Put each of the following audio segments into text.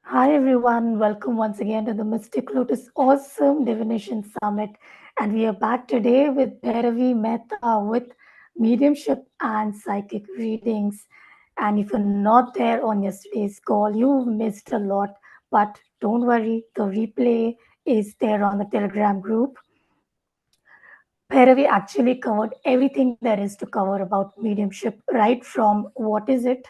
Hi everyone, welcome once again to the Mystic Lotus Awesome Divination Summit. And we are back today with Bhairavi Mehta with mediumship and psychic readings. And if you're not there on yesterday's call, you've missed a lot. But don't worry, the replay is there on the Telegram group. Bhairavi actually covered everything there is to cover about mediumship, right from what is it,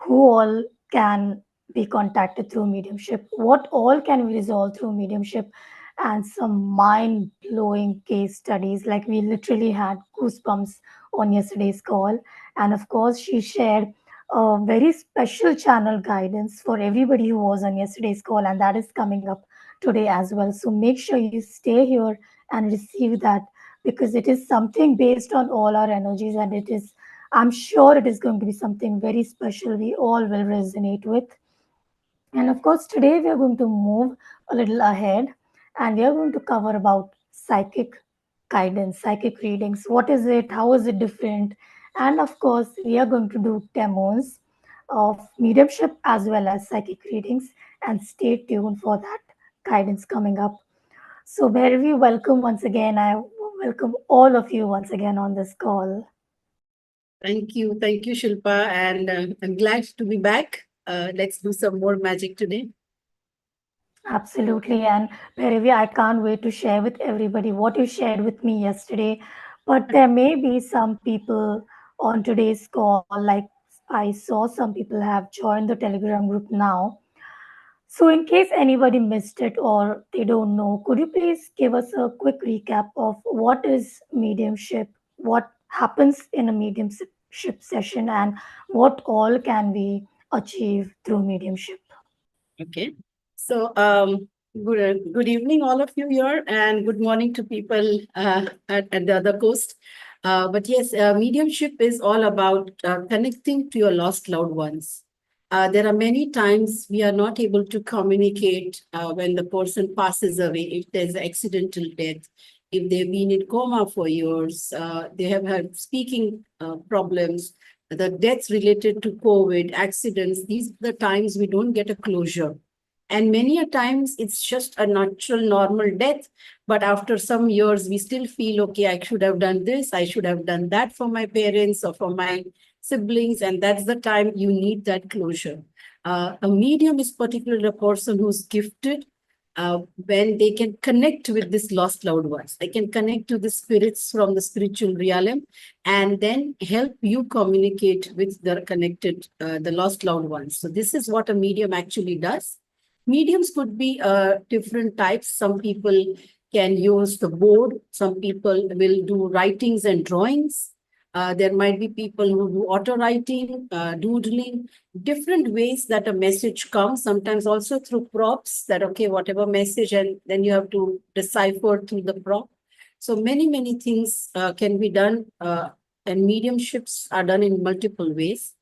who all can be contacted through mediumship, what all can we resolve through mediumship, and some mind blowing case studies. Like we literally had goosebumps on yesterday's call. And of course, she shared a very special channel guidance for everybody who was on yesterday's call, and that is coming up today as well. So make sure you stay here and receive that because it is something based on all our energies, and it is, I'm sure it is going to be something very special we all will resonate with. And of course, today we are going to move a little ahead and we are going to cover about psychic guidance, psychic readings. What is it? How is it different? And of course, we are going to do demos of mediumship as well as psychic readings. And stay tuned for that guidance coming up. So, very welcome once again. I welcome all of you once again on this call. Thank you, Shilpa, and I'm glad to be back. Let's do some more magic today. Absolutely. And Bhairavi, I can't wait to share with everybody what you shared with me yesterday. But there may be some people on today's call, like I saw some people have joined the Telegram group now. So, in case anybody missed it or they don't know, could you please give us a quick recap of what is mediumship, what happens in a mediumship session, and what all can we achieve through mediumship? Okay. So, good evening, all of you here, and good morning to people at the other coast. But yes, mediumship is all about connecting to your lost loved ones. There are many times we are not able to communicate when the person passes away, if there's accidental death, if they've been in coma for years, they have had speaking problems, the deaths related to COVID, accidents, these are the times we don't get a closure. And many a times it's just a natural, normal death. But after some years, we still feel, okay, I should have done this, I should have done that for my parents or for my siblings. And that's the time you need that closure. A medium is particularly a person who's gifted when they can connect with this lost loved ones. They can connect to the spirits from the spiritual realm and then help you communicate with the connected, the lost loved ones. So this is what a medium actually does. Mediums could be different types. Some people can use the board. Some people will do writings and drawings. There might be people who do auto writing, doodling, different ways that a message comes, sometimes also through props that, okay, whatever message, and then you have to decipher through the prop. So many things can be done, and mediumships are done in multiple ways.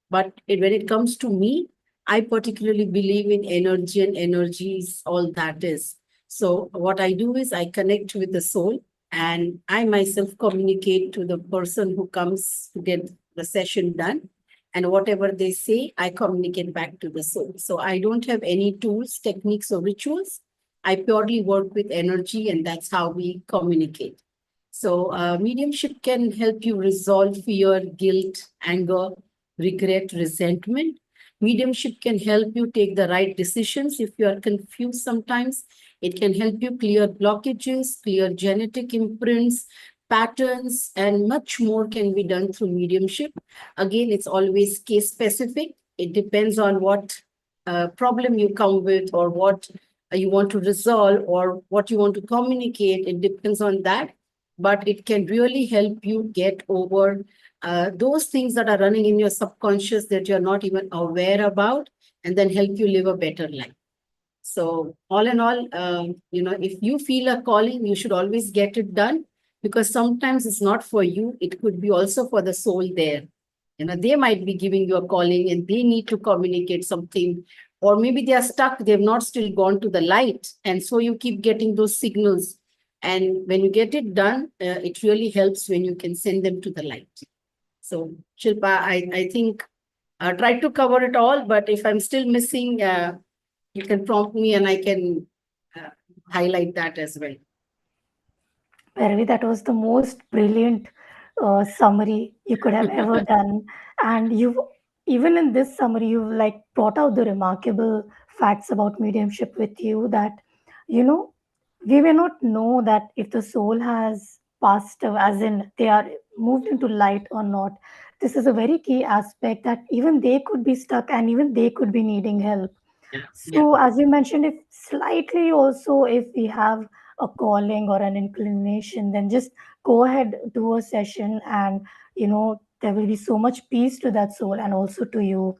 But when it comes to me, I particularly believe in energy, and energy is all that is. So what I do is I connect with the soul, and I myself communicate to the person who comes to get the session done. And whatever they say, I communicate back to the soul. So I don't have any tools, techniques, or rituals. I purely work with energy, and that's how we communicate. So, mediumship can help you resolve fear, guilt, anger, regret, resentment. Mediumship can help you take the right decisions if you are confused sometimes. It can help you clear blockages, clear genetic imprints, patterns, and much more can be done through mediumship. Again, it's always case specific. It depends on what problem you come with, or what you want to resolve, or what you want to communicate. It depends on that, but it can really help you get over those things that are running in your subconscious that you're not even aware about, and then help you live a better life. So, all in all, if you feel a calling, you should always get it done, because sometimes it's not for you, it could be also for the soul there. They might be giving you a calling and they need to communicate something, or maybe they are stuck, they've not still gone to the light. And so you keep getting those signals. And when you get it done, it really helps when you can send them to the light. So, Shilpa, I think I tried to cover it all, but if I'm still missing, you can prompt me and I can uh, highlight that as well. Bhairavi, that was the most brilliant summary you could have ever done. And you've, even in this summary, you've like brought out the remarkable facts about mediumship with you that, you know, we may not know that if the soul has passed, as in they are moved into light or not. This is a very key aspect that even they could be stuck and even they could be needing help. Yeah. So, as you mentioned, if slightly also, if we have a calling or an inclination, then just go ahead, do a session, and there will be so much peace to that soul and also to you.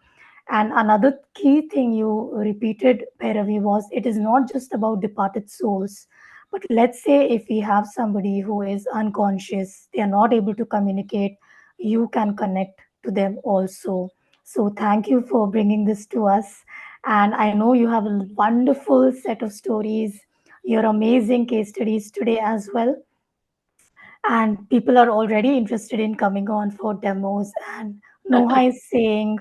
And another key thing you repeated, Bhairavi, was it is not just about departed souls. But let's say if we have somebody who is unconscious, they are not able to communicate, you can connect to them also. So, thank you for bringing this to us. And I know you have a wonderful set of stories, your amazing case studies today as well. And people are already interested in coming on for demos. And Noha is saying,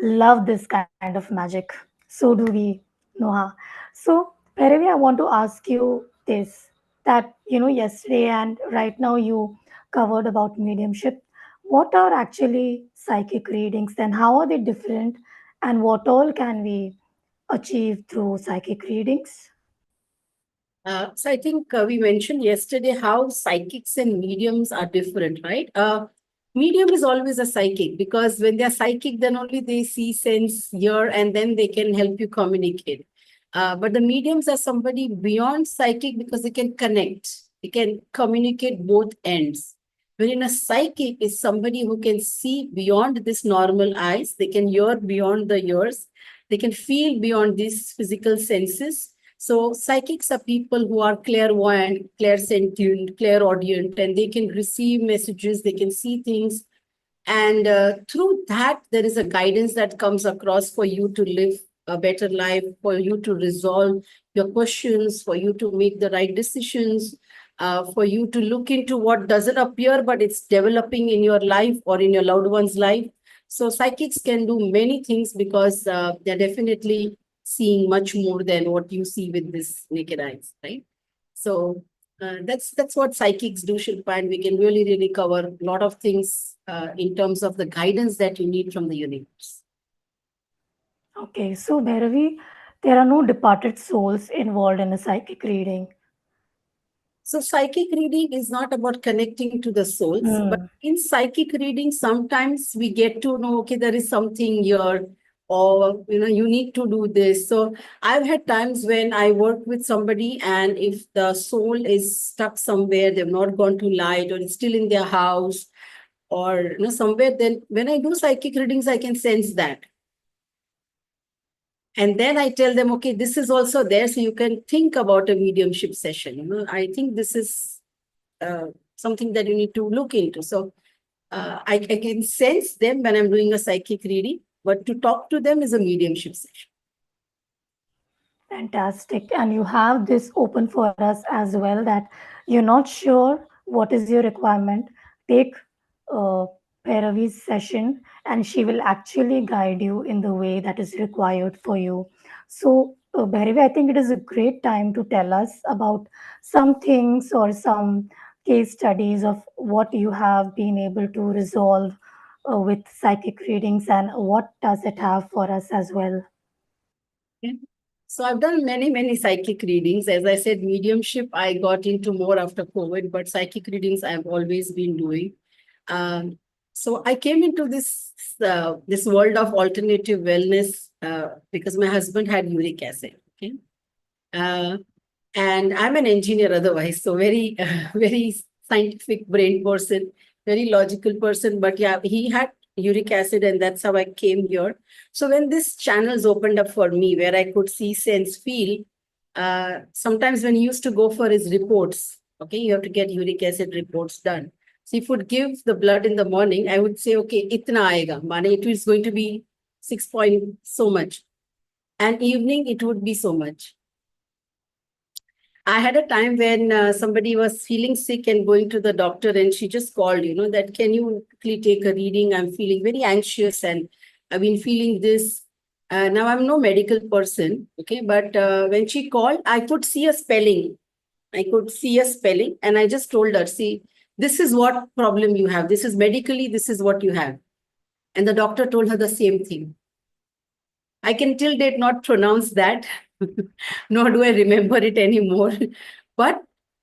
love this kind of magic. So do we, Noha. So, Bhairavi, I want to ask you this that, yesterday and right now you covered about mediumship. What are actually psychic readings and how are they different? And what all can we achieve through psychic readings? So I think we mentioned yesterday how psychics and mediums are different, right? Medium is always a psychic because when they're psychic, then only they see, sense, hear, and then they can help you communicate. But the mediums are somebody beyond psychic because they can connect, they can communicate both ends. Wherein a psychic is somebody who can see beyond this normal eyes, they can hear beyond the ears, they can feel beyond these physical senses. So psychics are people who are clairvoyant, clairsentient, clairaudient, and they can receive messages, they can see things. And through that, there is a guidance that comes across for you to live a better life, for you to resolve your questions, for you to make the right decisions, for you to look into what doesn't appear, but it's developing in your life or in your loved one's life. So psychics can do many things because they're definitely seeing much more than what you see with this naked eyes, right? So that's what psychics do, Shilpa, and we can really cover a lot of things in terms of the guidance that you need from the universe. Okay, so Bhairavi, there are no departed souls involved in a psychic reading. So psychic reading is not about connecting to the souls, but Hmm. in psychic reading, sometimes we get to know, okay, there is something here, or you need to do this. So I've had times when I work with somebody, and if the soul is stuck somewhere, they've not gone to light, or it's still in their house, or somewhere, then when I do psychic readings, I can sense that. And then I tell them, okay, this is also there, so you can think about a mediumship session. I think this is uh, something that you need to look into. So I can sense them when I'm doing a psychic reading, but to talk to them is a mediumship session. Fantastic. And you have this open for us as well that you're not sure what is your requirement. Take uh, Bhairavi's session and she will actually guide you in the way that is required for you. So, Bhairavi, I think it is a great time to tell us about some things or some case studies of what you have been able to resolve with psychic readings and what does it have for us as well. Okay. So I've done many psychic readings. As I said, mediumship I got into more after COVID, but psychic readings I've always been doing. Um, so I came into this world of alternative wellness because my husband had uric acid. Okay, uh, and I'm an engineer otherwise, so very very scientific brain person, very logical person. But yeah, he had uric acid, and that's how I came here. So when this channels opened up for me, where I could see, sense, feel, sometimes when he used to go for his reports, okay, you have to get uric acid reports done. So if would give the blood in the morning, I would say, okay, itna aega, mane it is going to be 6 point so much, and evening it would be so much. I had a time when somebody was feeling sick and going to the doctor, and she just called, that can you quickly take a reading? I'm feeling very anxious and I've been feeling this. Now I'm no medical person, okay, but when she called, I could see a spelling. I could see a spelling, and I just told her, see, this is what problem you have. This is medically, this is what you have. And the doctor told her the same thing. I can till date not pronounce that, nor do I remember it anymore. But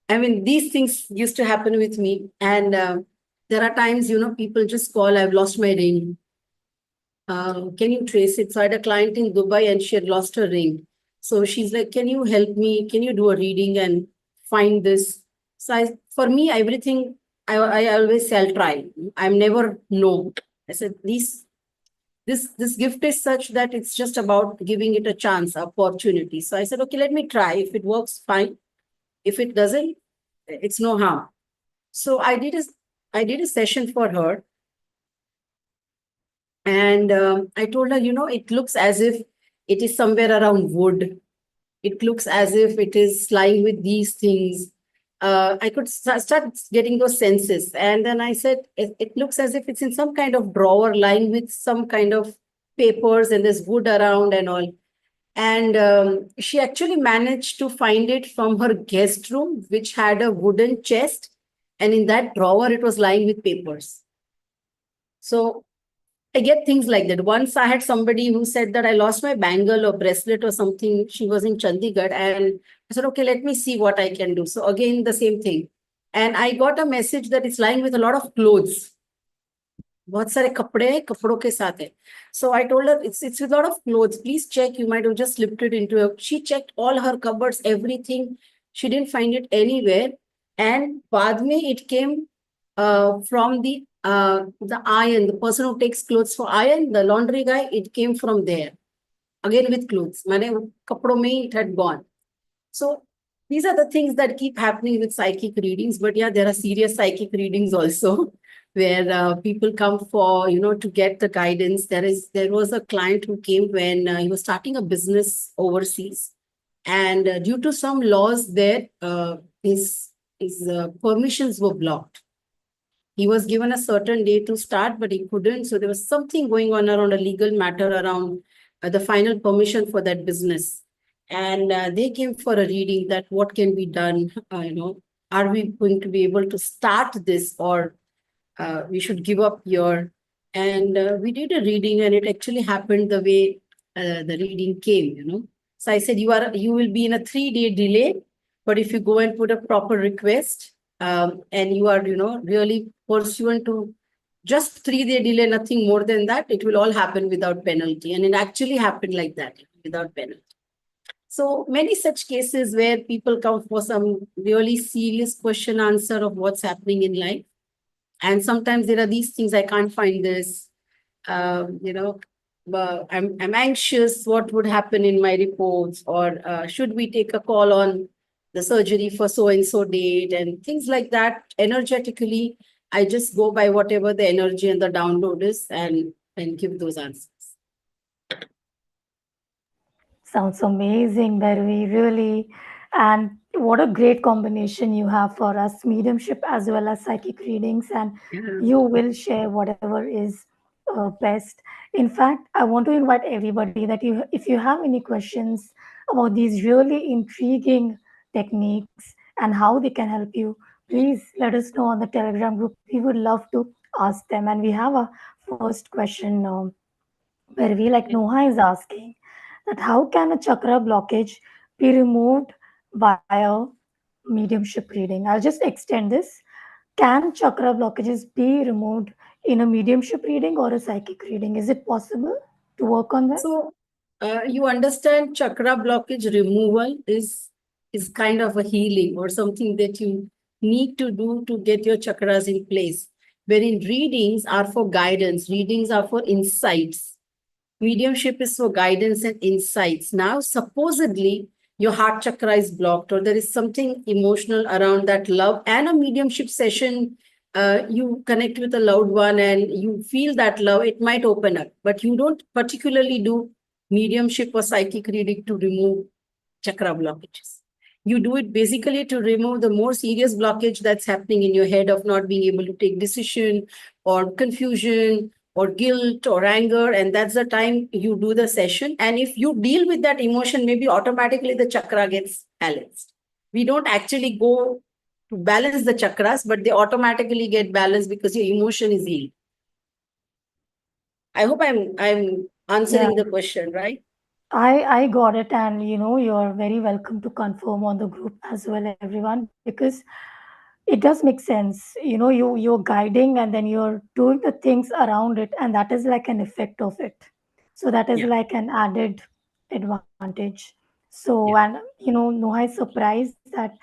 I mean, these things used to happen with me. And there are times, people just call, I've lost my ring. Can you trace it? So I had a client in Dubai and she had lost her ring. So she's like, can you help me? Can you do a reading and find this? So for me, everything, I always say I'll try. I'm never no. I said, this gift is such that it's just about giving it a chance, opportunity. So I said, okay, let me try. If it works, fine. If it doesn't, it's no harm. So I did a session for her, and I told her, it looks as if it is somewhere around wood. It looks as if it is lying with these things. I could start getting those senses. And then I said, it looks as if it's in some kind of drawer lying with some kind of papers and there's wood around and all. And she actually managed to find it from her guest room, which had a wooden chest. And in that drawer, it was lying with papers. So I get things like that. Once I had somebody who said that I lost my bangle or bracelet or something. She was in Chandigarh, and I said, okay, let me see what I can do. So again, the same thing. And I got a message that it's lying with a lot of clothes. बहुत सारे कपड़े हैं, कपड़ों के साथ है. So I told her it's with a lot of clothes. Please check. You might have just slipped it into a. She checked all her cupboards, everything. She didn't find it anywhere. And बाद में it came from the iron, the person who takes clothes for iron, the laundry guy. It came from there again with clothes. माने कपड़ों में it had gone. So these are the things that keep happening with psychic readings. But yeah, there are serious psychic readings also, where people come for, to get the guidance. There was a client who came when he was starting a business overseas, and due to some laws there, his permissions were blocked. He was given a certain day to start, but he couldn't. So there was something going on around a legal matter around the final permission for that business. And they came for a reading that what can be done, are we going to be able to start this, or we should give up here. And we did a reading, and it actually happened the way the reading came. So I said, you will be in a 3-day delay, but if you go and put a proper request, and you are, really pursuant to just 3-day delay, nothing more than that, it will all happen without penalty. And it actually happened like that, without penalty. So many such cases where people come for some really serious question answer of what's happening in life. And sometimes there are these things, I can't find this, I'm anxious, what would happen in my reports, or should we take a call on the surgery for so and so date, and things like that. Energetically, I just go by whatever the energy and the download is, and give those answers. Sounds amazing, Bhairavi, really. And what a great combination you have for us, mediumship as well as psychic readings. And Yeah. you will share whatever is best. In fact, I want to invite everybody that if you have any questions about these really intriguing techniques and how they can help you, please let us know on the Telegram group. We would love to ask them. And we have a first question where we, like Noha is asking, that how can a chakra blockage be removed via mediumship reading? I'll just extend this. Can chakra blockages be removed in a mediumship reading or a psychic reading? Is it possible to work on that? So you understand, chakra blockage removal is kind of a healing or something that you need to do to get your chakras in place. Wherein readings are for guidance, readings are for insights. Mediumship is for guidance and insights. Now, supposedly, your heart chakra is blocked, or there is something emotional around that love, and a mediumship session, you connect with a loved one and you feel that love, it might open up. But you don't particularly do mediumship or psychic reading to remove chakra blockages. You do it basically to remove the more serious blockage that's happening in your head of not being able to take decision, or confusion, or guilt or anger, and that's the time you do the session. And if you deal with that emotion, maybe automatically the chakra gets balanced. We don't actually go to balance the chakras, but they automatically get balanced because your emotion is healed. I hope I'm Yeah, answering the question, right? I got it, and you're very welcome to confirm on the group as well, everyone, because it does make sense. You're guiding, and then you're doing the things around it, and that is like an effect of it. So that is Yeah, like an added advantage. So, yeah, and Noha is surprised that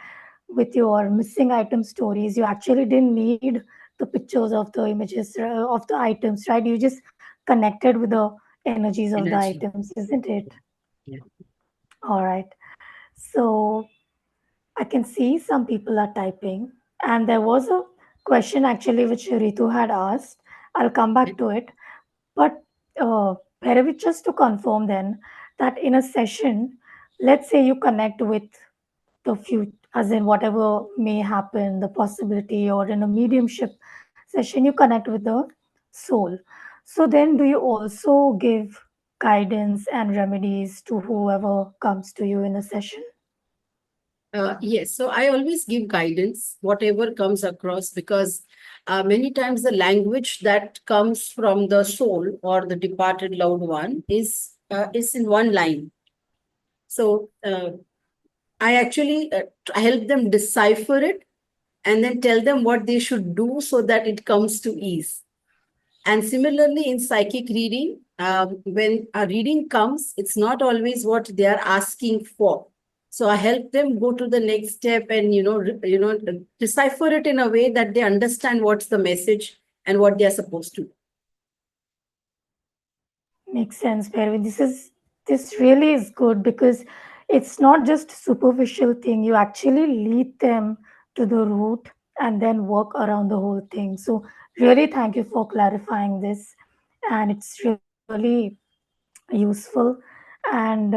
with your missing item stories, you actually didn't need the pictures of the images of the items, right? You just connected with the energies of the energy. items, isn't it? Yeah, All right. So I can see some people are typing, and there was a question actually which Ritu had asked. I'll come yeah, back to it. But Bhairavi, just to confirm then that in a session, let's say you connect with the future, as in whatever may happen, the possibility, or in a mediumship session, you connect with the soul. So then, do you also give guidance and remedies to whoever comes to you in a session? Yes, so I always give guidance, whatever comes across, because many times the language that comes from the soul or the departed loved one is in one line. So I actually help them decipher it and then tell them what they should do so that it comes to ease. And similarly, in psychic reading, when a reading comes, it's not always what they are asking for. So I help them go to the next step and decipher it in a way that they understand what's the message and what they are supposed to do. Makes sense, Pervin. This really is good because it's not just superficial thing. You actually lead them to the root and then work around the whole thing. So really, thank you for clarifying this, and it's really useful. And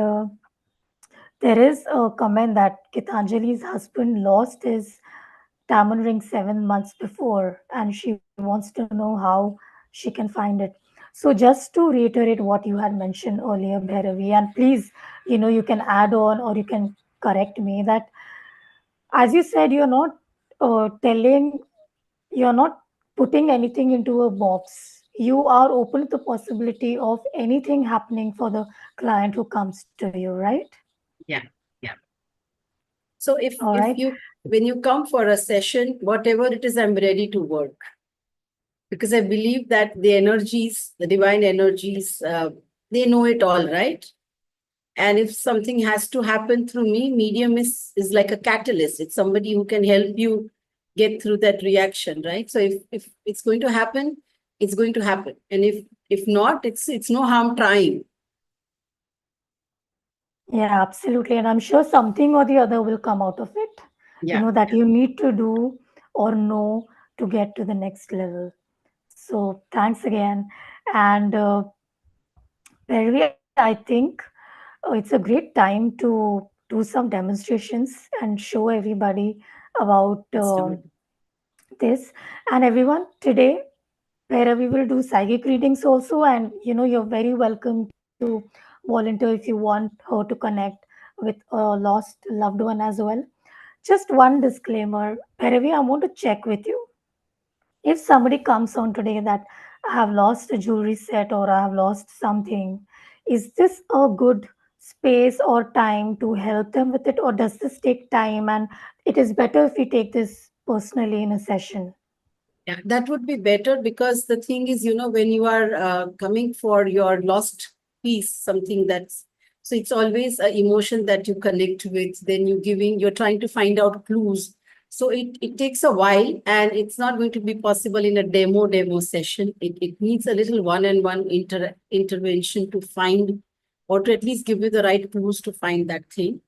there is a comment that Gitanjali's husband lost his diamond ring 7 months before, and she wants to know how she can find it. So, just to reiterate what you had mentioned earlier, Bhairavi, and please, you can add on or you can correct me that, as you said, you're not putting anything into a box. You are open to the possibility of anything happening for the client who comes to you, right? Yeah, yeah. So All if right. you when you come for a session, whatever it is, I'm ready to work because I believe that the energies, the divine energies, they know it all, right? And if something has to happen through me, medium is like a catalyst. It's somebody who can help you get through that reaction, right? So if it's going to happen, it's going to happen. And if not, it's no harm trying. Yeah, absolutely. And I'm sure something or the other will come out of it, Yeah, that you need to do or know to get to the next level. So thanks again. And Perry, I think it's a great time to do some demonstrations and show everybody about let's do it. this. And everyone, today, where we will do psychic readings also, and you're very welcome to volunteer if you want her to connect with a lost loved one as well. Just one disclaimer, Bhairavi, I want to check with you. If somebody comes on today that I have lost a jewelry set or I have lost something, is this a good space or time to help them with it, or does this take time and it is better if we take this personally in a session? Yeah, that would be better because the thing is, when you are coming for your lost piece, something that's so it's always an emotion that you connect with. Then you're trying to find out clues. So it takes a while, and it's not going to be possible in a demo session. It needs a little one-on-one intervention to find, or to at least give you the right clues to find that thing.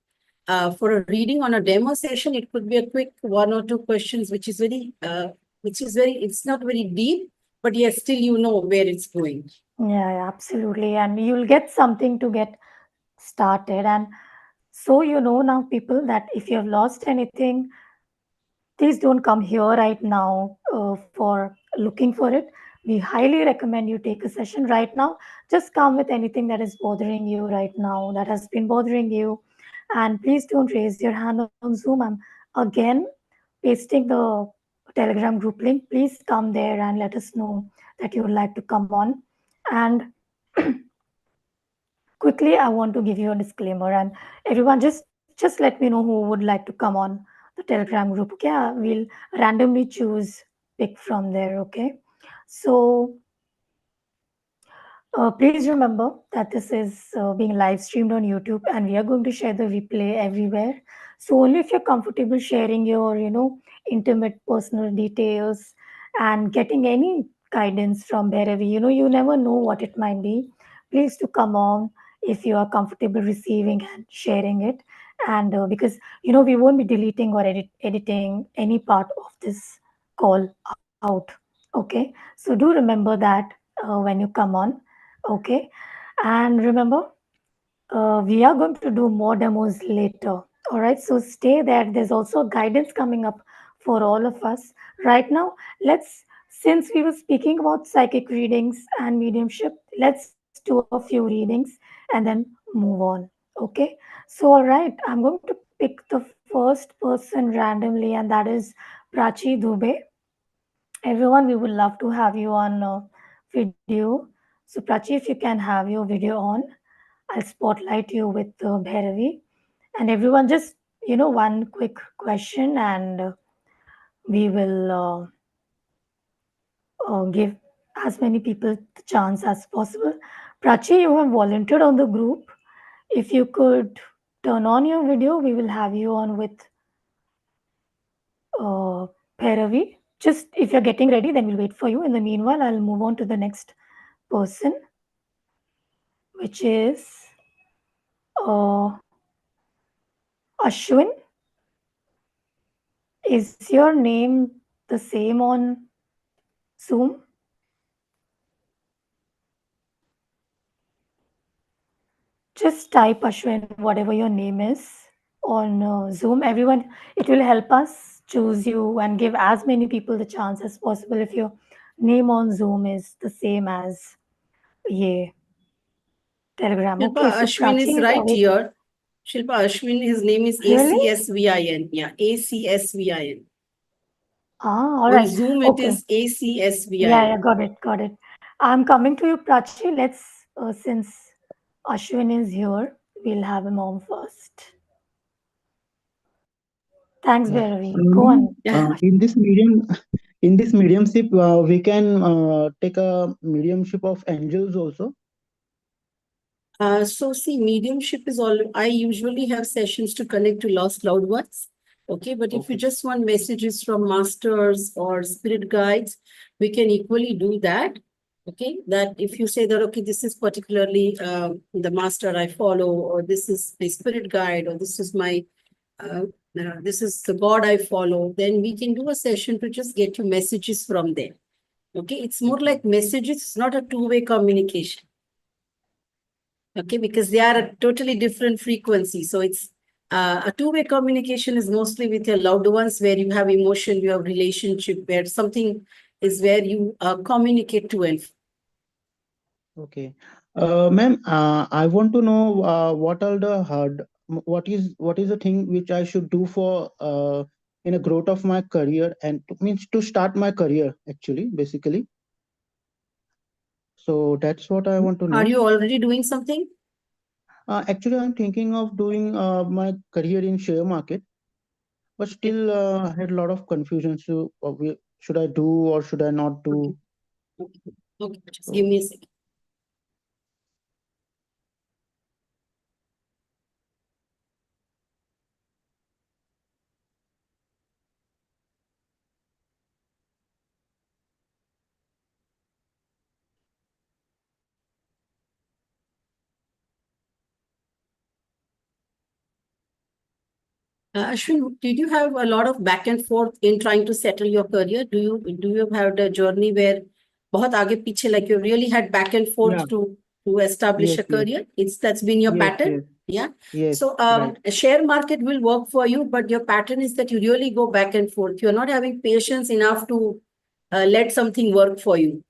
For a reading on a demo session, it could be a quick one or two questions, it's not very deep, but yes, still where it's going. Yeah, yeah, absolutely. And you'll get something to get started. And so, now, people, that if you have lost anything, please don't come here right now for looking for it. we highly recommend you take a session right now. Just come with anything that is bothering you right now, that has been bothering you. And please don't raise your hand on Zoom. I'm again pasting the Telegram group link. Please come there and let us know that you would like to come on. And quickly, I want to give you a disclaimer, and everyone just let me know who would like to come on the Telegram group. Okay, we'll randomly choose pick from there. Okay, so please remember that this is being live streamed on YouTube, and we are going to share the replay everywhere. So only if you're comfortable sharing your, intimate personal details and getting any guidance from Bhairavi, you never know what it might be. Please to come on if you are comfortable receiving and sharing it, and because we won't be deleting or editing any part of this call out. Okay, so do remember that when you come on. Okay, and remember, we are going to do more demos later. All right, so stay there. There's also guidance coming up for all of us. Right now, since we were speaking about psychic readings and mediumship, let's do a few readings and then move on. Okay, so all right, I'm going to pick the first person randomly, and that is Prachi Dubey. Everyone, we would love to have you on video. So, Prachi, if you can have your video on, I'll spotlight you with Bhairavi. And everyone, just, one quick question, and we will give as many people the chance as possible. Prachi, you have volunteered on the group. If you could turn on your video, we will have you on with uh, Bhairavi. Just if you're getting ready, then we'll wait for you. In the meanwhile, I'll move on to the next person, which is uh, Ashwin. Is your name the same on Zoom? Just type Ashwin, whatever your name is, on Zoom. Everyone, it will help us choose you and give as many people the chance as possible if your name on Zoom is the same as yeah, Telegram. Okay, Shilpa so Ashwin is Prachi is right awake. here. Shilpa Ashwin, his name is Really? ACSVIN. Yeah, ACSVIN. Ah, all On right. Zoom, it Okay. is Yeah, ACSVIN. yeah, got it. I'm coming to you, Prachi. Since Ashwin is here, we'll have him on first. Thanks, Yeah. Bhairavi. Go Ma'am, on. Yeah. in this mediumship, we can take a mediumship of angels also. So see, mediumship is all. I usually have sessions to connect to lost loved ones. Okay, but if you Okay. just want messages from masters or spirit guides, we can equally do that. Okay, that if you say that, okay, this is particularly the master I follow, or this is my spirit guide, or uh, this is the God I follow, then we can do a session to just get you messages from there. Okay, it's more Okay. like messages, it's not a two-way communication. Okay, because they are a totally different frequency. So it's a two-way communication is mostly with your loved ones, where you have emotion, you have relationship, where something is where you communicate to and Okay. Ma'am, I want to know what are the what is the thing which I should do for in a growth of my career and means to start my career actually basically. So that's what I want to are know. you already doing something? Actually, I'm thinking of doing my career in share market, but Okay, still I had a lot of confusion. So, should I do or should I not okay, do? okay. Okay, just give So, me a second. Ashwin, did you have a lot of back and forth in trying to settle your career? Do you have a journey where बहुत आगे पीछे, like you really had back and yeah, forth to establish yes, a yes, career? That's been your yes, pattern? yes, Yeah. yes, So right. a share market will work for you, but your pattern is that you really go back and forth. You're not having patience enough to let something work for you.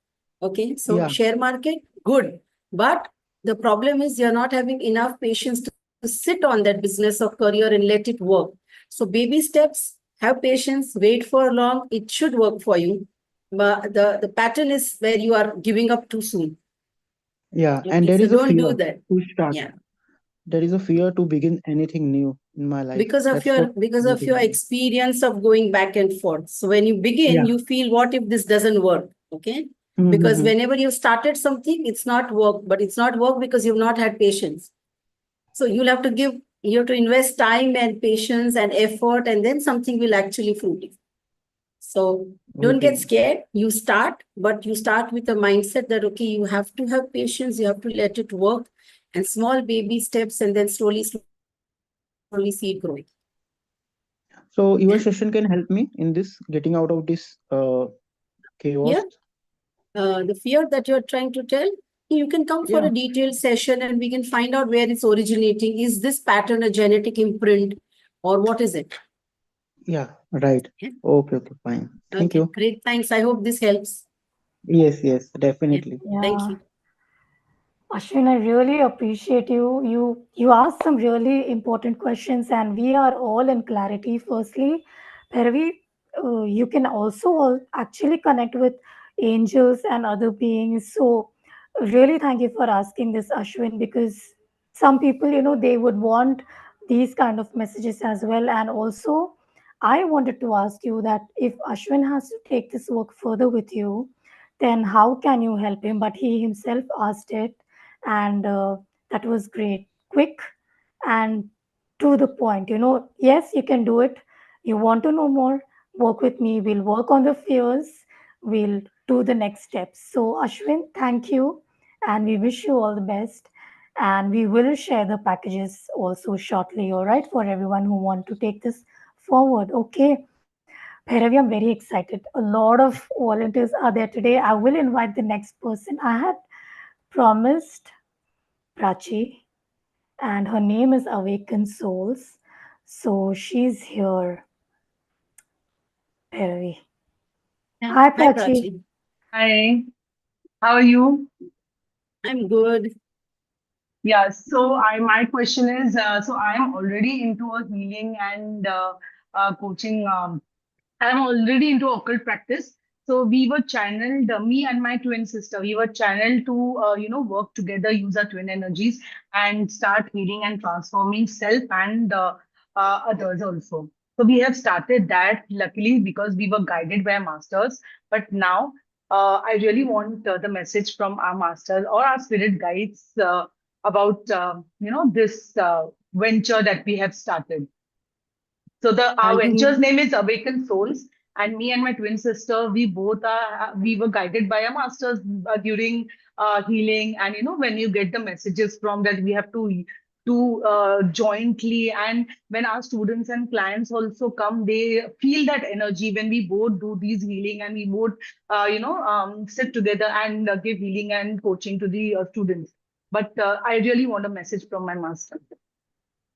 Okay, so Yeah, share market, good. But the problem is you're not having enough patience to sit on that business or career and let it work. So baby steps, have patience, wait for long, it should work for you. But the pattern is where you are giving up too soon. yeah. And Okay, there so is a don't fear do that. to start. Yeah. There is a fear to begin anything new in my life. That's what Because of your motivates me. experience of going back and forth. So when you begin, Yeah. you feel, what if this doesn't work? Okay, because Mm-hmm. whenever you've started something, it's not work, but it's not work because you've not had patience. So you have to invest time and patience and effort, and then something will actually fruit. So don't get Okay. scared. You start, but you start with a mindset that, okay, you have to have patience, you have to let it work, and small baby steps, and then slowly see it growing. So Yeah. your session can help me in this getting out of this Yeah. chaos. The fear that you're trying to tell, you can come for Yeah. a detailed session and we can find out where it's originating. Is this pattern a genetic imprint or what is it? Yeah. Right. Yeah. Okay. Okay. Fine. Thank Okay, you. great. Thanks. I hope this helps. Yes. Yes. Yeah. Definitely. Thank Yeah. you. Ashwin, I really appreciate you. You asked some really important questions, and we are all in clarity. Firstly, Bhairavi, you can also actually connect with angels and other beings. So, really, thank you for asking this, Ashwin, because some people, they would want these kind of messages as well. And also, I wanted to ask you that if Ashwin has to take this work further with you, then how can you help him? But he himself asked it, and that was great, quick and to the point. Yes, you can do it. You want to know more, work with me, we'll work on the fears, we'll do the next steps. So Ashwin, thank you, and we wish you all the best, and we will share the packages also shortly, all right, for everyone who want to take this forward. Okay, Bhairavi, I'm very excited. A lot of volunteers are there today. I will invite the next person. I had promised Prachi, and her name is Awakened Souls. So she's here, Bhairavi. Yeah. Hi, Hi, Prachi. Prachi. Hi, how are you? I'm good. Yeah, so my question is, so I am already into a healing and coaching. I'm already into occult practice. So we were channeled, me and my twin sister, we were channeled to, work together, use our twin energies and start healing and transforming self and others also. So we have started that luckily because we were guided by our masters. But now I really want the message from our masters or our spirit guides about, this venture that we have started. So the our You venture's name is Awakened Souls, and me and my twin sister, we were guided by our masters during healing, and when you get the messages from that, we have to do jointly, and when our students and clients also come, they feel that energy when we both do these healing and we both sit together and give healing and coaching to the students. But I really want a message from my master,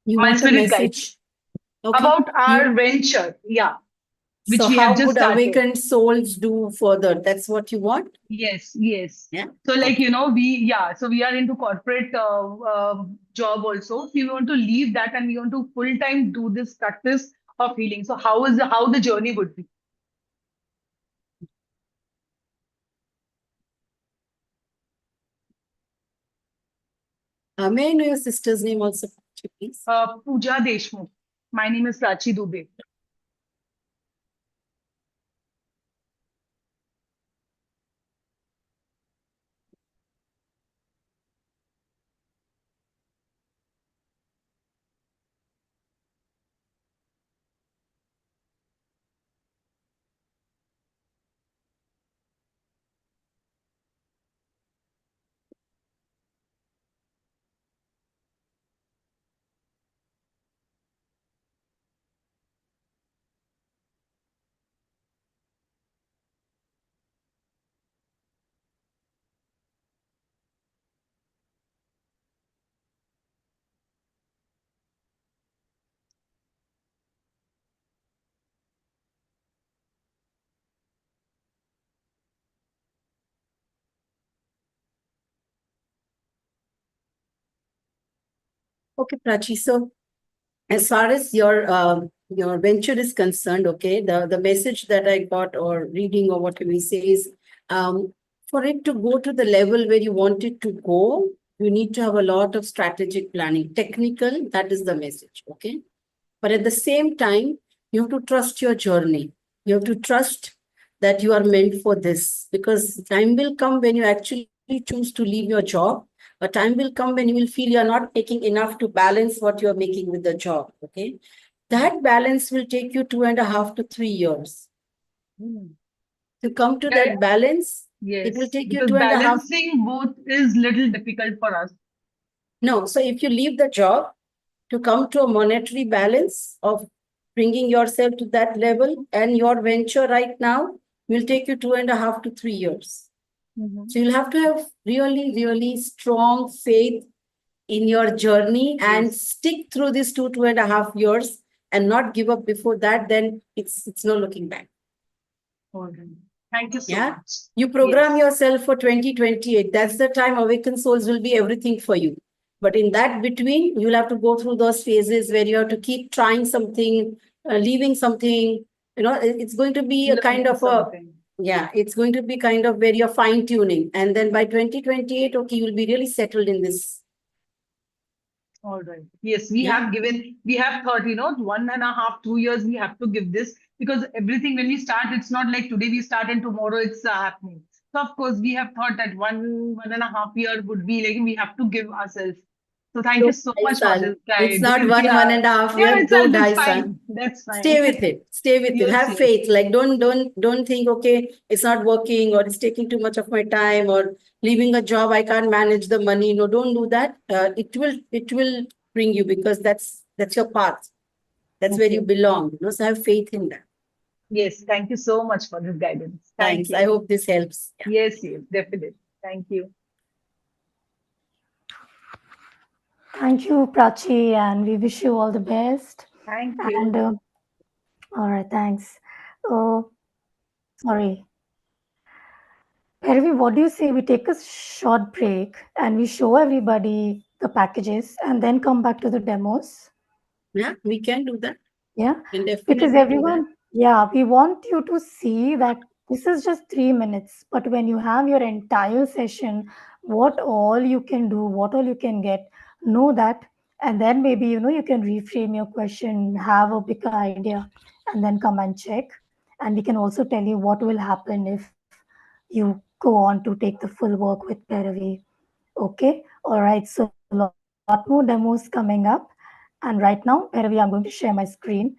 you my want a spirit guides, message? Okay. about our You venture, yeah, which so we have how just would started. awakened souls do further? That's what you want? Yes, yes. Yeah. So, like, Okay. so we are into corporate job also. So we want to leave that and we want to full time do this practice of healing. So, how the journey would be? May I know your sister's name also, please? Pooja Deshmukh. My name is Prachi Dubey. Okay, Prachi. So as far as your venture is concerned, okay, the message that I got or reading or whatever we say is, for it to go to the level where you want it to go, you need to have a lot of strategic planning. Technical, that is the message, okay? But at the same time, you have to trust your journey. You have to trust that you are meant for this, because time will come when you actually choose to leave your job. A time will come when you will feel you're not making enough to balance what you're making with the job. Okay. That balance will take you 2.5 to 3 years. Hmm. To come to Yeah, that balance, it will yes, take you because 2.5. balancing both is little difficult for us. No. So if you leave the job to come to a monetary balance of bringing yourself to that level, and your venture right now will take you 2.5 to 3 years. So Mhm. you'll have to have really, really strong faith in your journey and Yes. stick through these 2.5 years and not give up before that. Then it's no looking back. All right. Thank you so Yeah. much. You program Yes. yourself for 2028. That's the time awakened souls will be everything for you. But in that between, you'll have to go through those phases where you have to keep trying something, leaving something. It's going to be a kind Learning of a, something. yeah, it's going to be kind of where you're fine tuning. And then by 2028, okay, you'll be really settled in this. All right. Yes, Yeah. we have thought, 1.5, 2 years we have to give this, because everything when we start, it's not like today we start and tomorrow it's happening. So of course we have thought that 1.5 year would be like we have to give ourselves. So thank you No, so ढाई much for साल. this It's guide. not Because one, one yeah, and a half yeah, year, it's do that's 2.5 साल. fine. That's Stay fine. with it. Stay with it. Yes, Have yes. faith. Like don't think, okay, it's not working or it's taking too much of my time or leaving a job, I can't manage the money. No, don't do that. It will bring you, because that's your path. That's where you Okay. belong. So have faith in that. Yes, thank you so much for this guidance. Thank Thanks. I you. hope this helps. Yeah. Yes, yes, definitely. Thank you. Thank you, Prachi, and we wish you all the best. Thank And you. all right, thanks. Oh, sorry. Bhairavi, what do you say we take a short break and we show everybody the packages and then come back to the demos? Yeah, we can do that. Yeah, Can because definitely do that. everyone, yeah, we want you to see that this is just 3 minutes, but when you have your entire session, what all you can do, what all you can get, know that, and then maybe you can reframe your question, have a bigger idea, and then come and check. And we can also tell you what will happen if you go on to take the full work with Bhairavi. Okay, all right, so lot more demos coming up. And right now, Bhairavi, I'm going to share my screen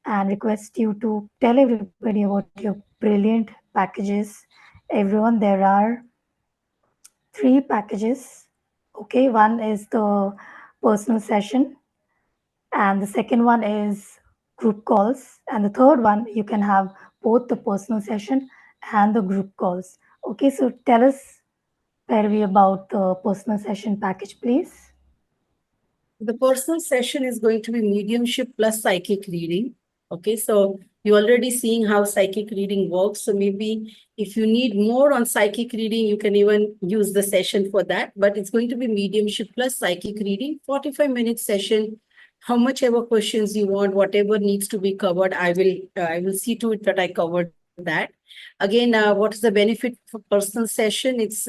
and request you to tell everybody about your brilliant packages. Everyone, there are three packages. Okay, one is the personal session, and the second one is group calls, and the third one you can have both the personal session and the group calls. Okay, so tell us, Pervi, about the personal session package, please. The personal session is going to be mediumship plus psychic reading. Okay, so you're already seeing how psychic reading works. So maybe if you need more on psychic reading, you can even use the session for that. But it's going to be mediumship plus psychic reading, 45-minute session. How much ever questions you want, whatever needs to be covered, I will see to it that I covered that. Again, what is the benefit for personal session? It's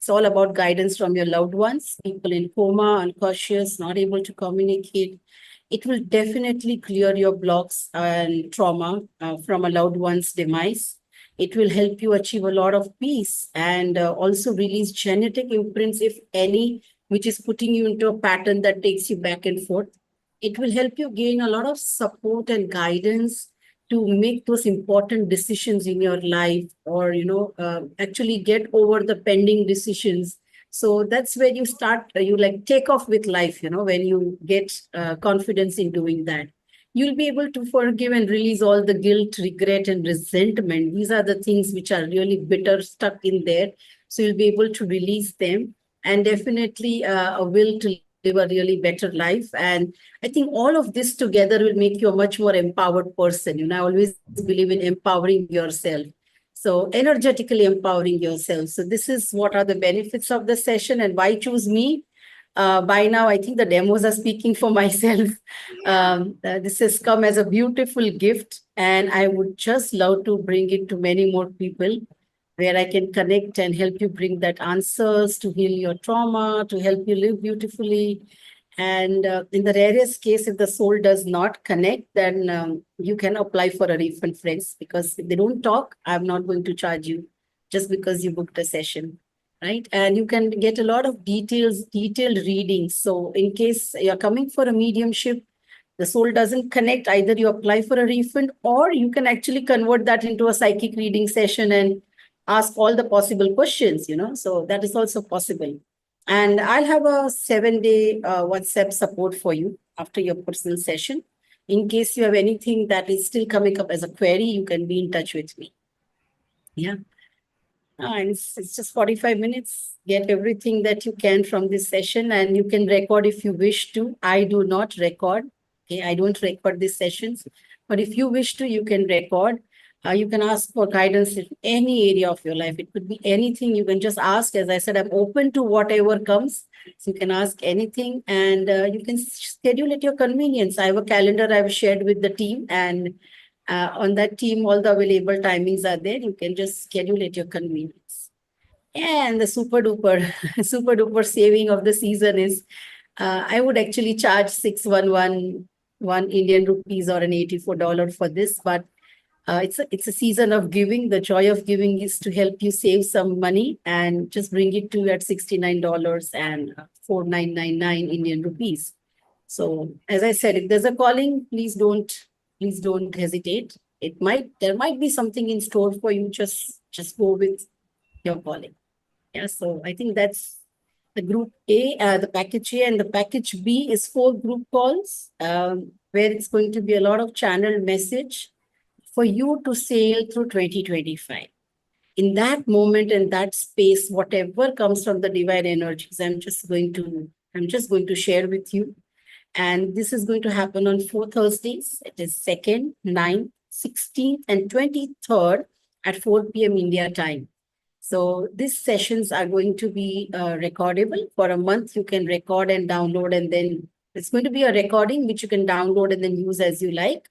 all about guidance from your loved ones, people in coma, unconscious, not able to communicate. It will definitely clear your blocks and trauma from a loved one's demise. It will help you achieve a lot of peace and also release genetic imprints, if any, which is putting you into a pattern that takes you back and forth. It will help you gain a lot of support and guidance to make those important decisions in your life, or actually get over the pending decisions. So that's where you start, you like take off with life. When you get confidence in doing that, you'll be able to forgive and release all the guilt, regret, and resentment. These are the things which are really bitter stuck in there. So you'll be able to release them, and definitely a will to live a really better life. And I think all of this together will make you a much more empowered person. I always believe in empowering yourself. So energetically empowering yourself. So this is what are the benefits of the session and why choose me. By now, I think the demos are speaking for myself. This has come as a beautiful gift, and I would just love to bring it to many more people where I can connect and help you bring that answers to heal your trauma, to help you live beautifully. And in the rarest case, if the soul does not connect, then you can apply for a refund, friends, because if they don't talk, I'm not going to charge you just because you booked a session, right? And you can get a lot of detailed readings. So in case you're coming for a mediumship, the soul doesn't connect, either you apply for a refund or you can actually convert that into a psychic reading session and ask all the possible questions, so that is also possible. And I'll have a 7-day WhatsApp support for you after your personal session. In case you have anything that is still coming up as a query, you can be in touch with me. Yeah. And it's just 45 minutes. Get everything that you can from this session, and you can record if you wish to. I do not record. Okay, I don't record these sessions. But if you wish to, you can record. You can ask for guidance in any area of your life. It could be anything. You can just ask. As I said, I'm open to whatever comes. So you can ask anything, and you can schedule at your convenience. I have a calendar I've shared with the team, and on that team, all the available timings are there. You can just schedule at your convenience. And the super duper, super duper saving of the season is I would actually charge 611 Indian rupees or an $84 for this, but it's a season of giving. The joy of giving is to help you save some money and just bring it to you at $69 and 4999 Indian rupees. So as I said, if there's a calling, please don't hesitate. There might be something in store for you. Just go with your calling. Yeah. So I think that's the group A, the package A, and the package B is 4 group calls, where it's going to be a lot of channel message for you to sail through 2025. In that moment and that space, whatever comes from the divine energies, I'm just going to share with you. And this is going to happen on 4 Thursdays. It is 2nd, 9th, 16th, and 23rd at 4 p.m. India time. So these sessions are going to be recordable. For a month, you can record and download, and then it's going to be a recording which you can download and then use as you like.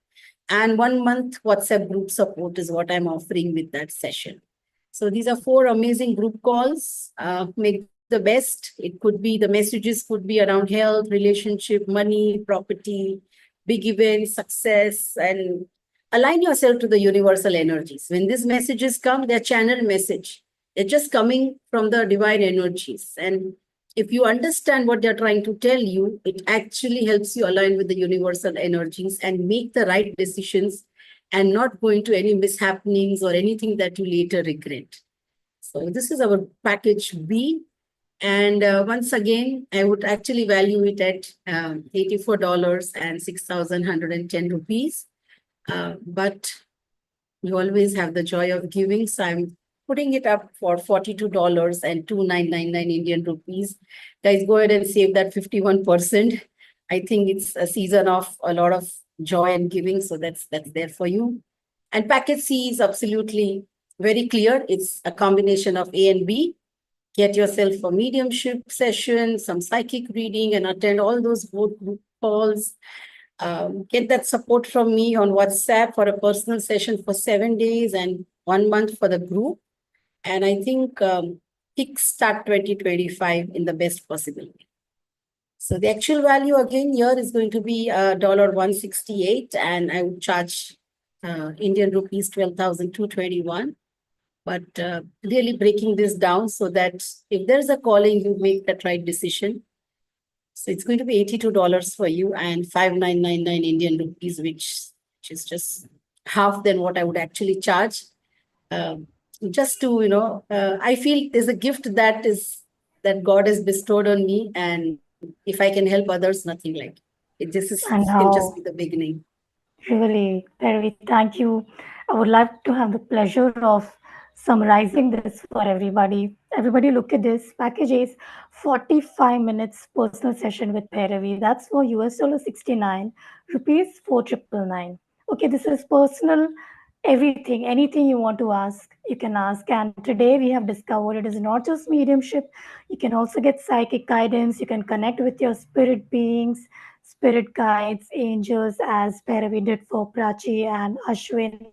And 1 month WhatsApp group support is what I'm offering with that session. So these are 4 amazing group calls. Make the best. It could be, the messages could be around health, relationship, money, property, big events, success, and align yourself to the universal energies. When these messages come, they're channel message. They're just coming from the divine energies. And if you understand what they're trying to tell you, it actually helps you align with the universal energies and make the right decisions and not go into any mishappenings or anything that you later regret. So this is our package B. And once again, I would actually value it at $84 and 6,110 rupees. But you always have the joy of giving. So I'm putting it up for $42 and 2,999 Indian rupees. Guys, go ahead and save that 51%. I think it's a season of a lot of joy and giving. So that's there for you. And package C is absolutely very clear. It's a combination of A and B. Get yourself a mediumship session, some psychic reading, and attend all those both group calls. Get that support from me on WhatsApp for a personal session for 7 days and 1 month for the group. And I think kickstart 2025 in the best possible way. So the actual value again here is going to be $168, and I would charge Indian rupees 12,221. But really breaking this down so that if there's a calling, you make that right decision. So it's going to be $82 for you and 5,999 Indian rupees, which is just half than what I would actually charge. Just to, I feel there's a gift that God has bestowed on me, and if I can help others, nothing like it. And Can just how be the beginning. really, Bhairavi, thank you. I would like to have the pleasure of summarizing this for everybody. Everybody, look at this. Package is 45 minutes personal session with Bhairavi. That's for US dollar 69, rupees 4,999. Okay, this is personal everything, anything you want to ask, you can ask. And today we have discovered it is not just mediumship. You can also get psychic guidance. You can connect with your spirit beings, spirit guides, angels, as Bhairavi did for Prachi and Ashwin.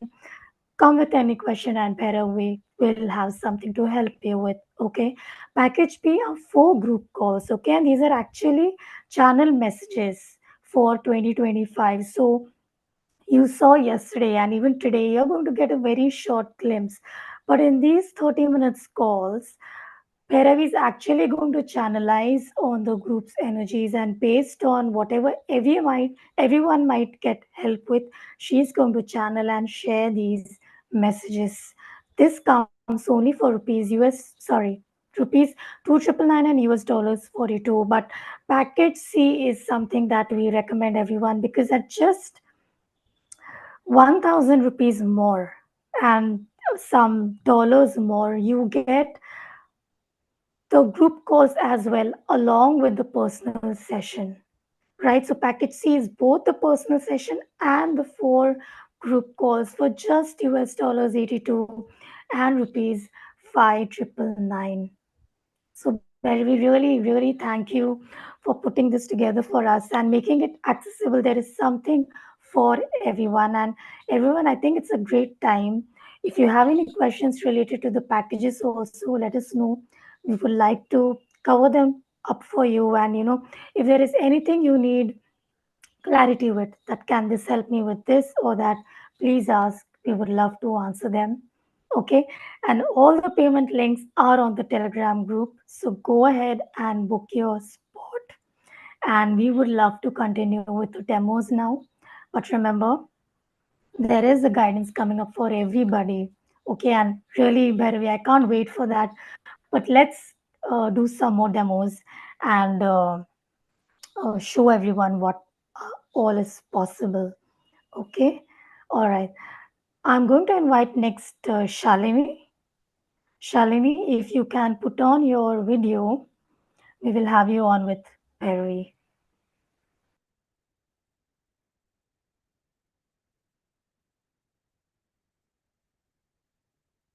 Come with any question, and Bhairavi will have something to help you with. Okay. Package B are 4 group calls. Okay. And these are actually channel messages for 2025. So you saw yesterday and even today, you're going to get a very short glimpse. But in these 30 minutes calls, Bhairavi is actually going to channelize on the group's energies, and based on whatever everyone might get help with, she's going to channel and share these messages. This comes only for rupees 2,999 and US dollars 42. But package C is something that we recommend everyone, because at just 1,000 rupees more and some dollars more, you get the group calls as well, along with the personal session. Right? So package C is both the personal session and the 4 group calls for just US dollars 82 and rupees 5,999. So, Barry, we really thank you for putting this together for us and making it accessible. There is something for everyone, and everyone, I think it's a great time. If you have any questions related to the packages, also let us know. We would like to cover them up for you. And if there is anything you need clarity with, that can this help me with this or that, please ask. We would love to answer them. Okay. And all the payment links are on the Telegram group, so go ahead and book your spot. And we would love to continue with the demos now. But remember, there is a guidance coming up for everybody. Okay. And really, Bhairavi, I can't wait for that. But let's do some more demos and show everyone what all is possible. Okay. All right. I'm going to invite next Shalini. Shalini, if you can put on your video, we will have you on with Perry.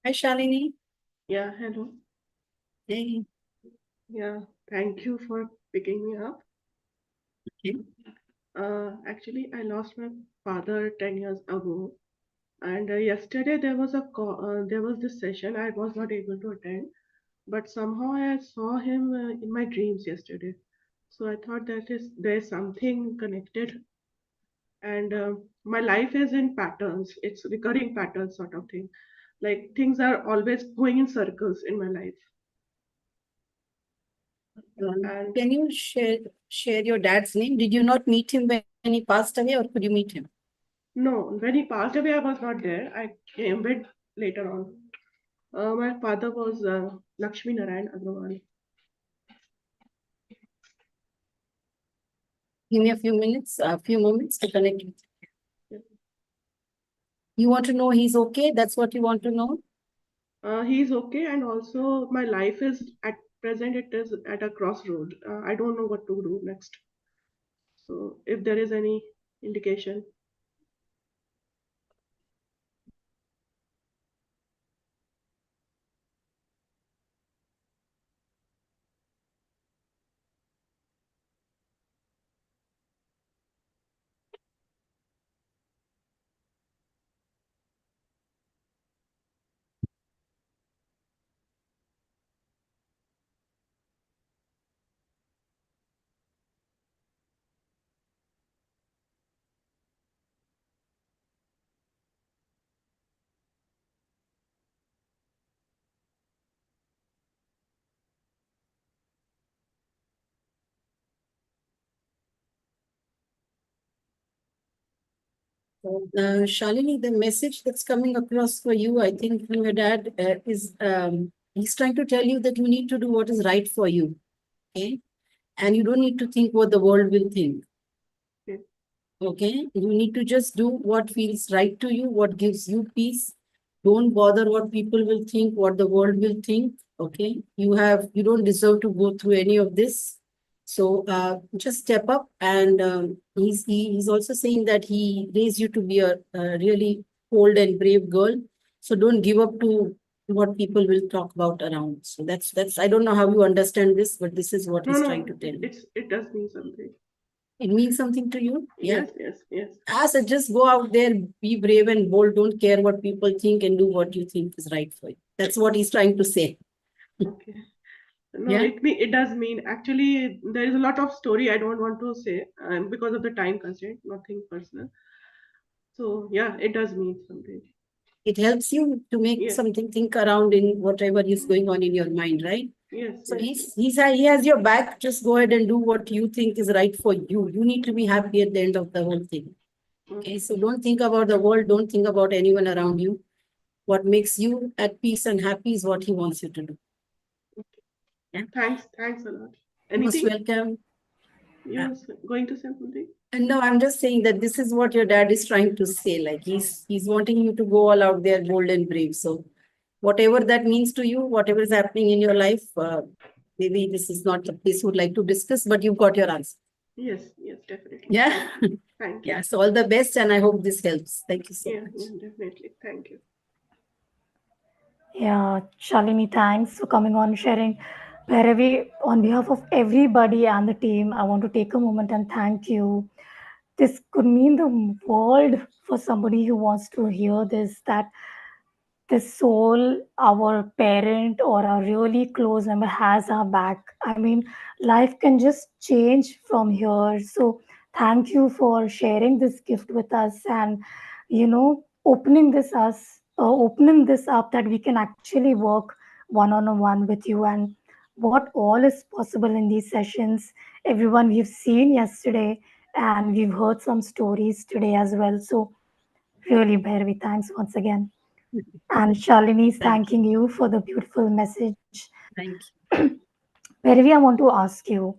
Hi, Shalini. Yeah, hello. Hey. Yeah, thank you for picking me up. Okay. Actually, I lost my father 10 years ago, and yesterday there was this session I was not able to attend, but somehow I saw him in my dreams yesterday. So I thought that there's something connected, and my life is in patterns. It's recurring patterns sort of thing. Like things are always going in circles in my life. And Can you share your dad's name? Did you not meet him when he passed away, or could you meet him? no, when he passed away, I was not there. I came back later on. My father was Lakshmi Narayan Agrawal. Give me a few moments to connect with you. You want to know he's okay? That's what you want to know? He's okay, and also my life is at present, it is at a crossroad. I don't know what to do next. So, if there is any indication. So, Shalini, the message that's coming across for you, I think, from your dad is he's trying to tell you that you need to do what is right for you. Okay. And you don't need to think what the world will think. Okay. Okay. You need to just do what feels right to you, what gives you peace. Don't bother what people will think, what the world will think. Okay. You don't deserve to go through any of this. So just step up. And he's also saying that he raised you to be a really bold and brave girl. So don't give up to what people will talk about around. So that's I don't know how you understand this, but this is what No, he's trying to no, tell you. it does mean something. It means something to you? Yeah. Yes. As just go out there, be brave and bold. Don't care what people think and do what you think is right for you. That's what he's trying to say. Okay. No, Yeah. it does mean, actually there is a lot of story I don't want to say, because of the time constraint, nothing personal. So yeah, it does mean something. It helps you to make Yes, something think around in whatever is going on in your mind, right? yes, So yes. he has your back. Just go ahead and do what you think is right for you. You need to be happy at the end of the whole thing. Okay, so don't think about the world. Don't think about anyone around you. What makes you at peace and happy is what he wants you to do. Yeah. Thanks a lot. Most Anything? welcome. You was going to say something? And no, I'm just saying that this is what your dad is trying to say. Like he's wanting you to go all out there bold and brave. So whatever that means to you, whatever is happening in your life, maybe this is not the place you would like to discuss, but you've got your answer. Yes, definitely. Yeah. Thank you. Yeah. So all the best, and I hope this helps. Thank you so Yeah, much. definitely. Thank you. Yeah, Shalini, thanks for coming on, sharing. Bhairavi, on behalf of everybody and the team, I want to take a moment and thank you. This could mean the world for somebody who wants to hear this, that the soul, our parent or a really close member has our back. I mean, life can just change from here. So, thank you for sharing this gift with us and, opening this up that we can actually work one on one with you and what all is possible in these sessions. Everyone we've seen yesterday and we've heard some stories today as well. So, really, Bhairavi, thanks once again. And Shalini is Thank you. thanking you for the beautiful message. Thank you. Bhairavi, I want to ask you,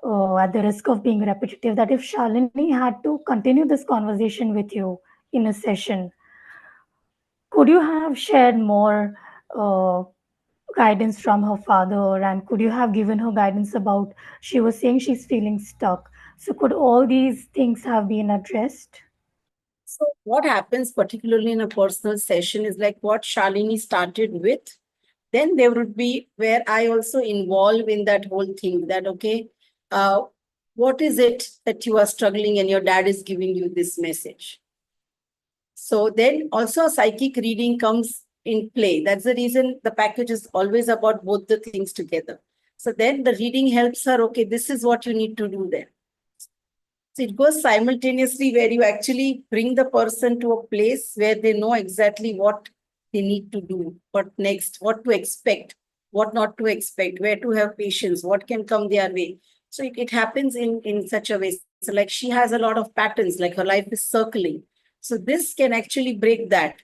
at the risk of being repetitive, that if Shalini had to continue this conversation with you in a session, could you have shared more uh, guidance from her father and could you have given her guidance about she was saying she's feeling stuck, so could all these things have been addressed? So what happens particularly in a personal session is like what Shalini started with. Then there would be where I also involve in that whole thing that, okay, uh, what is it that you are struggling and your dad is giving you this message? So then also a psychic reading comes in play. That's the reason the package is always about both the things together. So then the reading helps her, okay, this is what you need to do then. So it goes simultaneously where you actually bring the person to a place where they know exactly what they need to do, what next, what to expect, what not to expect, where to have patience, what can come their way. So it happens in such a way. So like she has a lot of patterns, like her life is circling. So this can actually break that.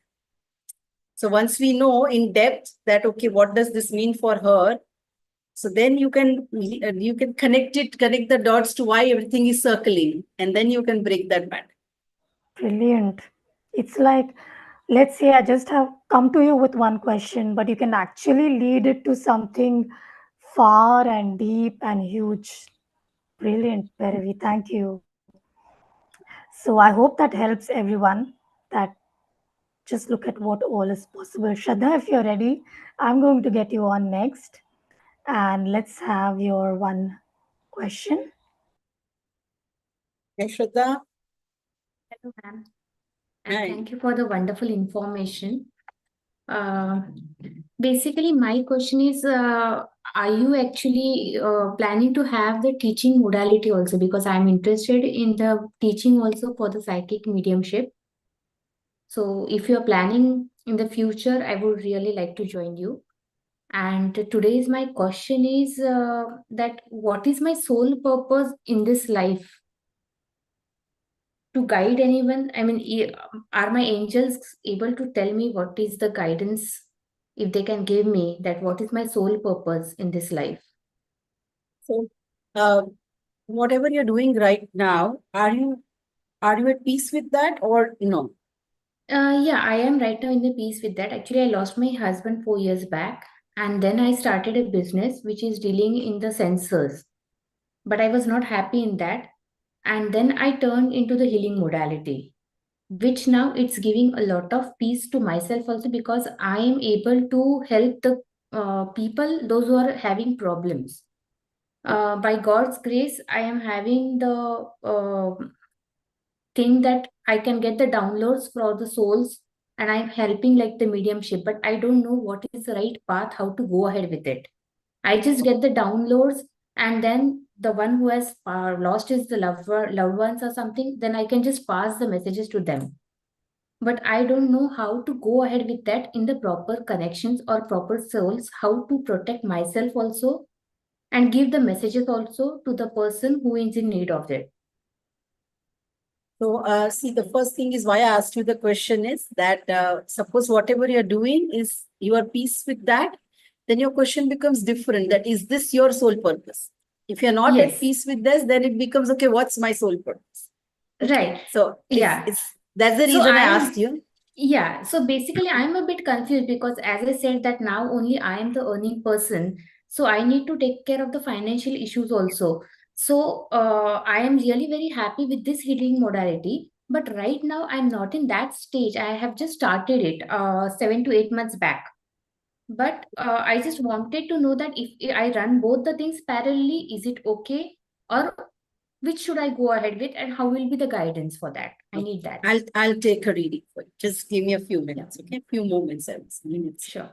So once we know in depth that, okay, what does this mean for her? So then you can connect the dots to why everything is circling, and then you can break that pattern. Brilliant. It's like, let's say I just have come to you with one question, but you can actually lead it to something far and deep and huge. Brilliant, Bhairavi. Thank you. So I hope that helps everyone that just look at what all is possible. Shraddha, if you're ready, I'm going to get you on next. And let's have your one question. Hey, Shraddha. Hello, ma'am, and Hi. thank you for the wonderful information. Uh, Basically, my question is, are you actually planning to have the teaching modality also? Because I'm interested in the teaching also for the psychic mediumship. So, if you're planning in the future, I would really like to join you. And today's my question is that what is my sole purpose in this life? To guide anyone? I mean, are my angels able to tell me what is the guidance, if they can give me that, what is my sole purpose in this life? So, uh, whatever you're doing right now, are you at peace with that or no? Yeah, I am right now in the peace with that. Actually, I lost my husband 4 years back, and then I started a business which is dealing in the sensors, but I was not happy in that, and then I turned into the healing modality. which now it's giving a lot of peace to myself also, because I am able to help the people, those who are having problems. By God's grace, I am having the thing that I can get the downloads for the souls, and I'm helping like the mediumship, but I don't know what is the right path, how to go ahead with it. I just get the downloads, and then the one who has lost his the loved ones or something, then I can just pass the messages to them. But I don't know how to go ahead with that in the proper connections or proper souls, how to protect myself also and give the messages also to the person who is in need of it. So, see, the first thing is why I asked you the question is that suppose whatever you're doing is you are peace with that, then your question becomes different. That is this your sole purpose? If you're not at Yes. peace with this, then it becomes, okay, what's my sole purpose? Okay. Right. So, Yeah. that's the So reason I I'm- asked you. Yeah, so basically I'm a bit confused because as I said that now only I am the earning person. So I need to take care of the financial issues also. So I am really very happy with this healing modality. But right now I'm not in that stage. I have just started it 7 to 8 months back. But I just wanted to know that if I run both the things parallelly, is it okay? Or which should I go ahead with, and how will be the guidance for that? I need that. I'll take a reading for you. Just give me a few minutes, okay? Few moments, I was minutes. Sure.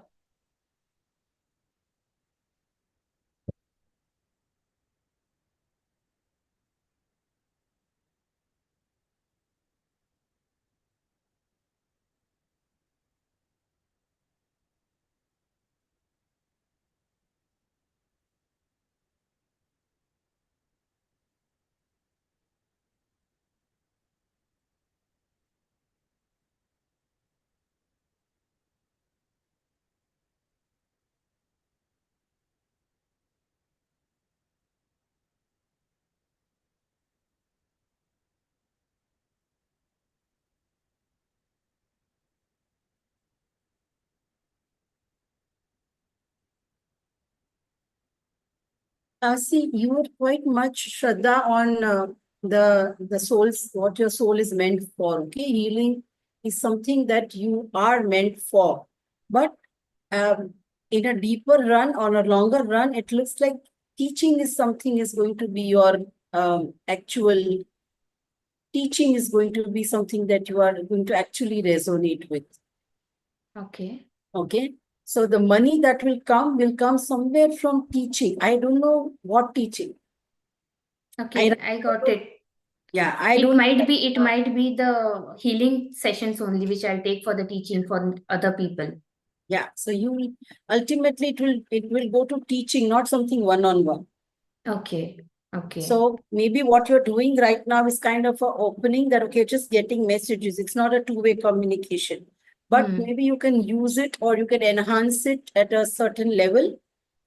See, you are quite much Shraddha on the soul's, what your soul is meant for. Okay, healing is something that you are meant for. But in a deeper run, on a longer run, it looks like teaching is something is going to be your actual teaching is going to be something that you are going to actually resonate with. Okay. Okay. So the money that will come somewhere from teaching. I don't know what teaching. Okay, I got it. Yeah, I It don't. might be the healing sessions only which I'll take for the teaching for other people. Yeah. So you will ultimately it will go to teaching, not something one-on-one. Okay. Okay. So maybe what you're doing right now is kind of a opening that, okay, just getting messages. It's not a two-way communication. But maybe you can use it or you can enhance it at a certain level.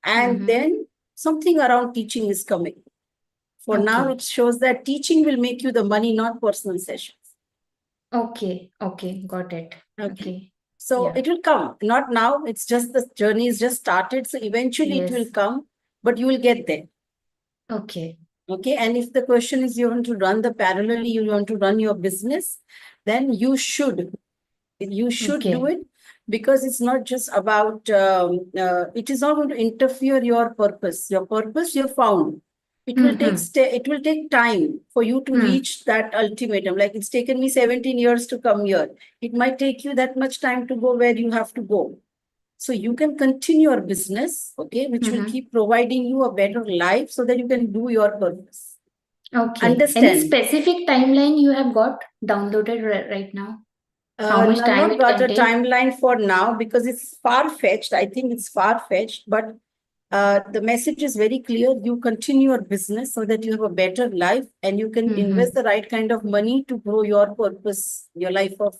And then something around teaching is coming. For now, Okay. it shows that teaching will make you the money, not personal sessions. Okay. Okay. Got it. Okay. So Yeah. it will come. Not now. It's just the journey is just started. So eventually it will Yes. come, but you will get there. Okay. Okay. And if the question is you want to run the parallelly, you want to run your business, then you should Okay. do it, because it's not just about it is not going to interfere your purpose. Your purpose you found. It will it will take time for you to reach that ultimatum. Like it's taken me 17 years to come here. It might take you that much time to go where you have to go. So you can continue your business, okay, which will keep providing you a better life so that you can do your purpose. Okay. Understand? Any specific timeline you have got downloaded right now? How much I've time not it got can a take? timeline for now because it's far-fetched. I think it's far-fetched, but the message is very clear. You continue your business so that you have a better life and you can invest the right kind of money to grow your purpose, your life of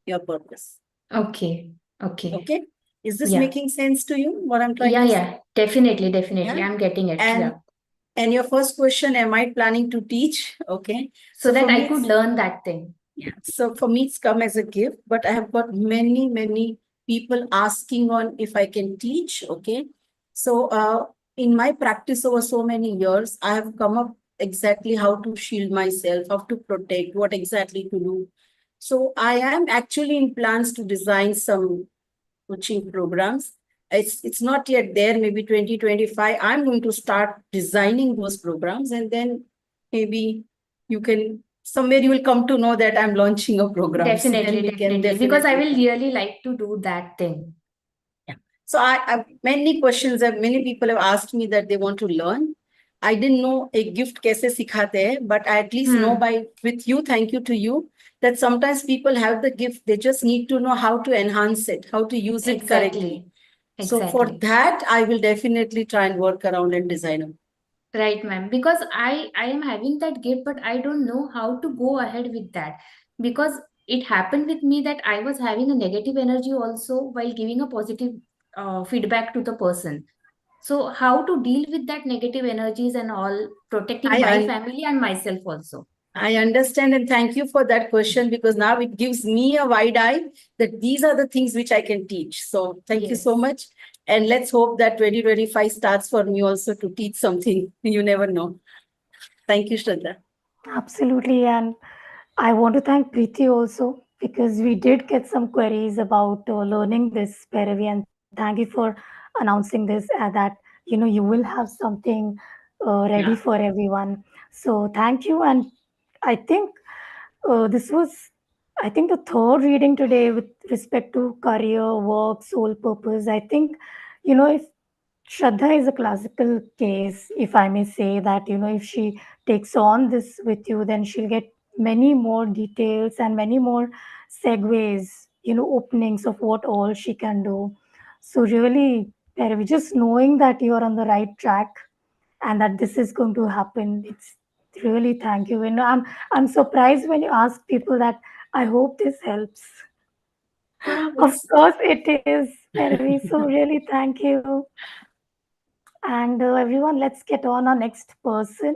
your purpose. Okay. Okay. Okay. Is this Yeah. making sense to you, what I'm trying Yeah, to say? yeah. Definitely, definitely. Yeah. I'm getting it. Yeah. And your first question, am I planning to teach? Okay. So that for I me, could learn that thing. yeah. So for me, it's come as a gift, but I have got many, many people asking on if I can teach. Okay. So in my practice over so many years, I have come up exactly how to shield myself, how to protect, what exactly to do. So I am actually in plans to design some coaching programs. It's not yet there, maybe 2025. I'm going to start designing those programs, and then maybe you can somewhere you will come to know that I'm launching a program. So then Definitely, we can definitely. Because I will definitely. really like to do that thing. Yeah. So I many questions that many people have asked me that they want to learn. I didn't know a gift kaise sikhate hai, but I at least know by with you, thank you to you, that sometimes people have the gift, they just need to know how to enhance it, how to use it correctly. Exactly. So for Exactly. that, I will definitely try and work around and design them. Right, ma'am. Because I am having that gift, but I don't know how to go ahead with that. Because it happened with me that I was having a negative energy also while giving a positive feedback to the person. So how to deal with that negative energies and all, protecting I, my un- family and myself also. I understand and thank you for that question, because now it gives me a wide eye that these are the things which I can teach. So thank you so Yes. much. And let's hope that 2025 starts for me also to teach something. You never know. Thank you, Shraddha. Absolutely. And I want to thank Preeti also because we did get some queries about learning this Bhairavi, and thank you for announcing this that you will have something ready Yeah. for everyone. So thank you. And I think this was, I think, the third reading today with respect to career, work, soul purpose. I think, if Shraddha is a classical case, if I may say that, if she takes on this with you, then she'll get many more details and many more segues, openings of what all she can do. So, really, Paravi, just knowing that you're on the right track and that this is going to happen, it's really thank you. And I'm surprised when you ask people that I hope this helps. Of It's course, it is, Paravi. So, really, thank you. And everyone, let's get on our next person.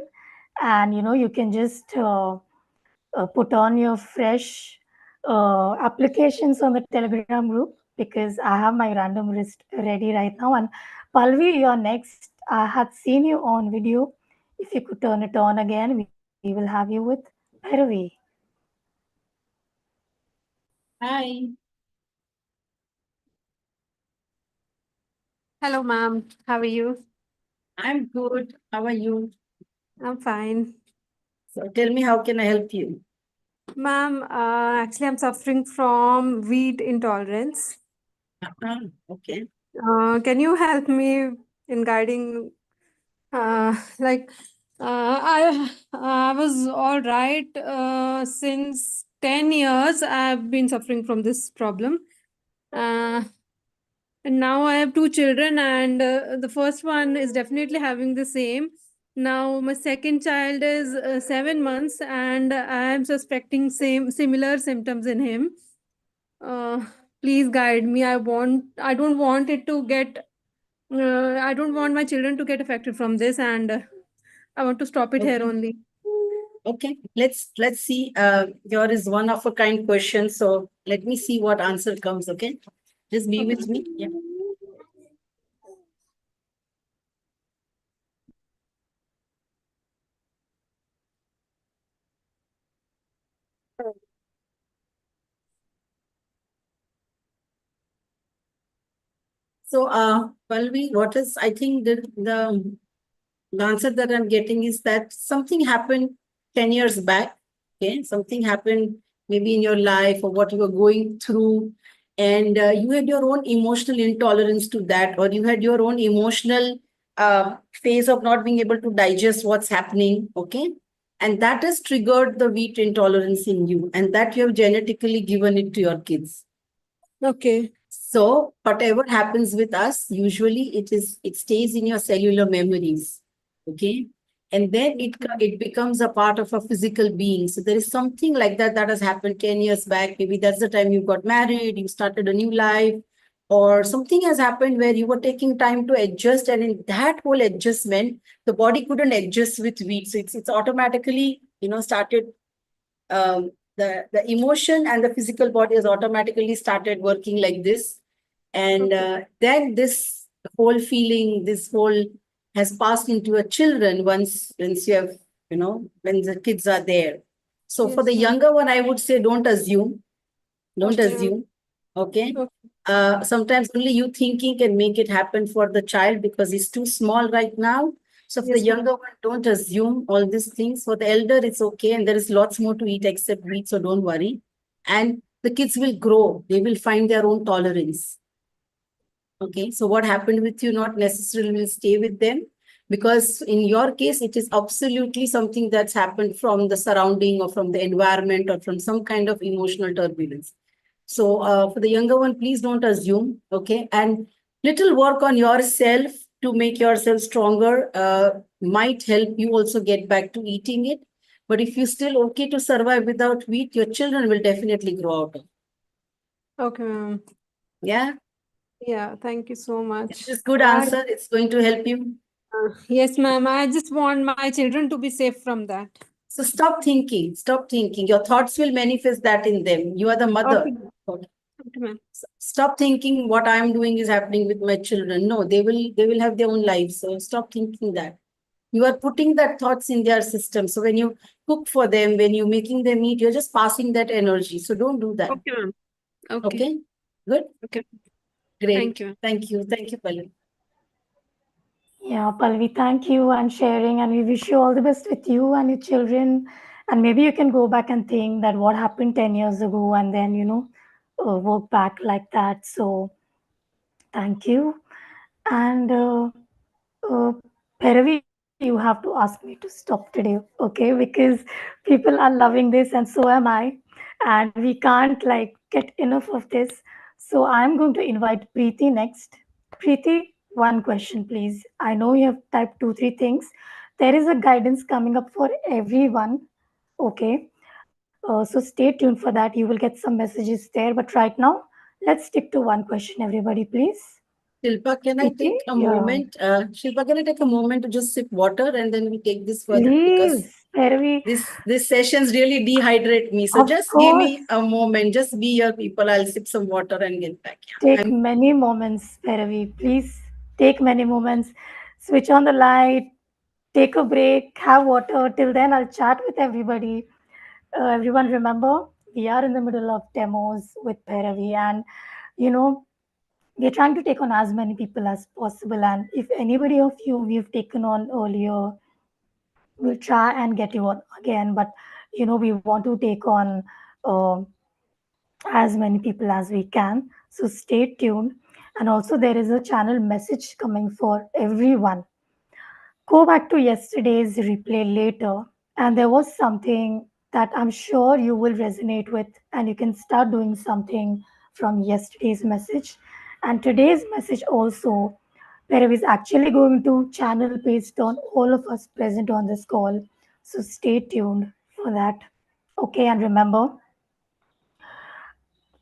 And you can just put on your fresh applications on the Telegram group because I have my random list ready right now. And Palvi, you're next. I had seen you on video. If you could turn it on again, we will have you with Bhairavi. Hi. Hello, ma'am. How are you? I'm good. How are you? I'm fine. So tell me, how can I help you? Ma'am, actually, I'm suffering from wheat intolerance. Okay. Can you help me in guiding? Like, I was all right since 10 years. I've been suffering from this problem. Uh, And now I have two children, and the first one is definitely having the same. Now my second child is 7 months, and I am suspecting similar symptoms in him. Uh, Please guide me. I don't want it to get. I don't want my children to get affected from this, and I want to stop it here Okay. only. Okay. Let's see. Here is one of a kind question. So let me see what answer comes. Okay. Just be Okay. with me. Yeah. So, Palvi, what is, I think the answer that I'm getting is that something happened 10 years back. Okay. Something happened maybe in your life or what you were going through. And you had your own emotional intolerance to that, or you had your own emotional phase of not being able to digest what's happening. Okay. And that has triggered the wheat intolerance in you, and that you have genetically given it to your kids. Okay. So whatever happens with us, usually it stays in your cellular memories. Okay. And then it becomes a part of a physical being. So there is something like that that has happened 10 years back. Maybe that's the time you got married, you started a new life, or something has happened where you were taking time to adjust. And in that whole adjustment, the body couldn't adjust with wheat. So it's automatically, started the emotion and the physical body has automatically started working like this, and Okay. then this whole feeling, this whole has passed into your children once you have, when the kids are there. So for Yes, the ma'am. younger one, I would say don't assume. Don't Okay, ma'am. assume. Okay. Okay. Sometimes only you thinking can make it happen for the child because he's too small right now. So for the Yes, ma'am. younger one, don't assume all these things. For the elder, it's okay. And there is lots more to eat except wheat. So don't worry. And the kids will grow. They will find their own tolerance. Okay, so what happened with you not necessarily will stay with them because in your case, it is absolutely something that's happened from the surrounding or from the environment or from some kind of emotional turbulence. So for the younger one, please don't assume, okay? And little work on yourself to make yourself stronger might help you also get back to eating it. But if you're still okay to survive without wheat, your children will definitely grow out of. Okay, ma'am. Yeah, Yeah, thank you so it's much. just good I, answer. It's going to help you. yes, ma'am. I just want my children to be safe from that. So stop thinking. Stop thinking. Your thoughts will manifest that in them. You are the mother. Okay, Okay. okay, ma'am. Stop thinking what I'm doing is happening with my children. No, they will have their own lives. So stop thinking that. You are putting that thoughts in their system. So when you cook for them, when you're making them eat, you're just passing that energy. So don't do that. Okay, ma'am. Okay. Okay? Good? Okay. Great. Thank you. Thank you. Thank you, Palin. Yeah, Palvi, thank you and sharing, and we wish you all the best with you and your children. And maybe you can go back and think that what happened 10 years ago, and then, work back like that. So, thank you. And uh, Bhairavi, you have to ask me to stop today, okay? Because people are loving this, and so am I. And we can't like get enough of this. So, I'm going to invite Preeti next. Preeti, one question, please. I know you have typed two, three things. There is a guidance coming up for everyone. Okay. So stay tuned for that. You will get some messages there. But right now, let's stick to one question, everybody, please. Shilpa, can I Preeti, take a yeah. moment? Shilpa, can I take a moment to just sip water and then we take this further? Because Please, Bhairavi, this sessions really dehydrate me. So of just give course, me a moment. Just be your people. I'll sip some water and get back. Yeah. take many moments, Bhairavi. Please take many moments. Switch on the light, take a break, have water. Till then, I'll chat with everybody. Everyone, remember, we are in the middle of demos with Bhairavi, and you know, we're trying to take on as many people as possible. And if anybody of you we've taken on earlier, we'll try and get you on again. But we want to take on uh, as many people as we can. So stay tuned. And also, there is a channel message coming for everyone. Go back to yesterday's replay later, and there was something that I'm sure you will resonate with, and you can start doing something from yesterday's message. And today's message also, where I was actually going to channel based on all of us present on this call. So stay tuned for that. Okay, and remember,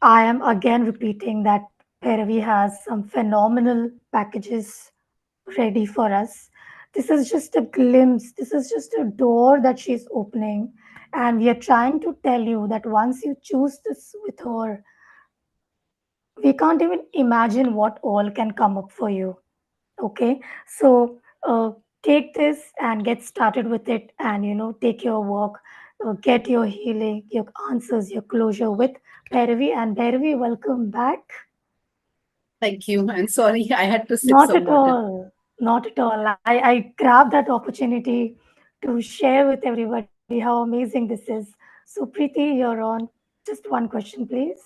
I am again repeating that Bhairavi has some phenomenal packages ready for us. This is just a glimpse, this is just a door that she's opening. And we are trying to tell you that once you choose this with her, we can't even imagine what all can come up for you. Okay, so take this and get started with it, and take your work, get your healing, your answers, your closure with Bhairavi. And Bhairavi, welcome back. Thank you. I'm sorry. I had to sip Not some at water. all. Not at all. I grabbed that opportunity to share with everybody how amazing this is. So, Preeti, you're on. Just one question, please.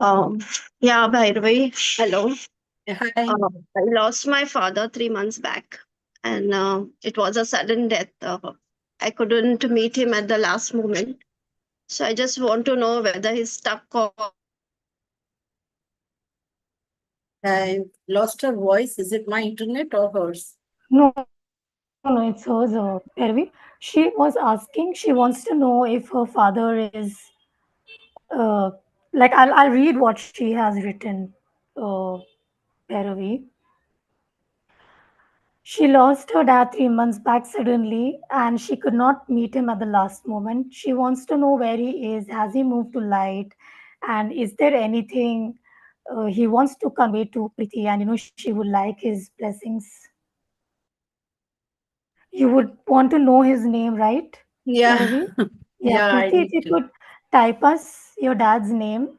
Um, yeah, Bhairavi, hello. Hi. I lost my father 3 months back, and it was a sudden death. I couldn't meet him at the last moment. So I just want to know whether he's stuck or I lost her voice. Is it my internet or hers? No, it's hers, Bhairavi. She was asking, she wants to know if her father is, uh, like, I'll read what she has written, uh, Bhairavi. She lost her dad 3 months back suddenly, and she could not meet him at the last moment. She wants to know where he is. Has he moved to light? And is there anything he wants to convey to Preeti? And she would like his blessings. You would want to know his name, right? Yeah. Bhairavi? Yeah, Yeah, I Preeti, if need you to. could type us your dad's name,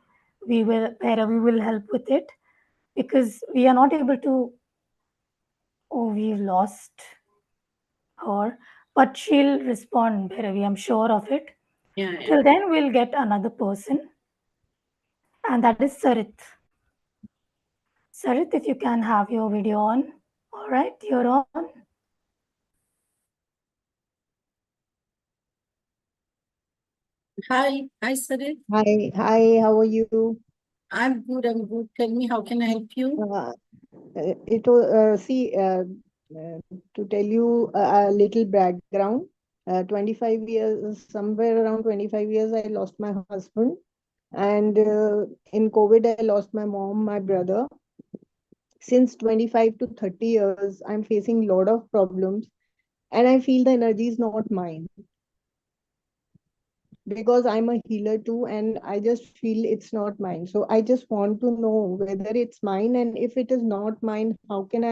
Bhairavi will help with it because we are not able to. Oh, we've lost her, but she'll respond, Bhairavi. I'm sure of it. Yeah, yeah. Till then, we'll get another person, and that is Sarit. Sarit, if you can have your video on. All right, you're on. Hi, Sarit. Hi, how are you? I'm good. I'm good. Tell me, how can I help you? See, to tell you a little background, 25 years, somewhere around 25 years, I lost my husband. And in COVID, I lost my mom, my brother. Since 25 to 30 years, I'm facing a lot of problems. And I feel the energy is not mine, because I'm a healer too, and I just feel it's not mine. So I just want to know whether it's mine, and if it is not mine, how will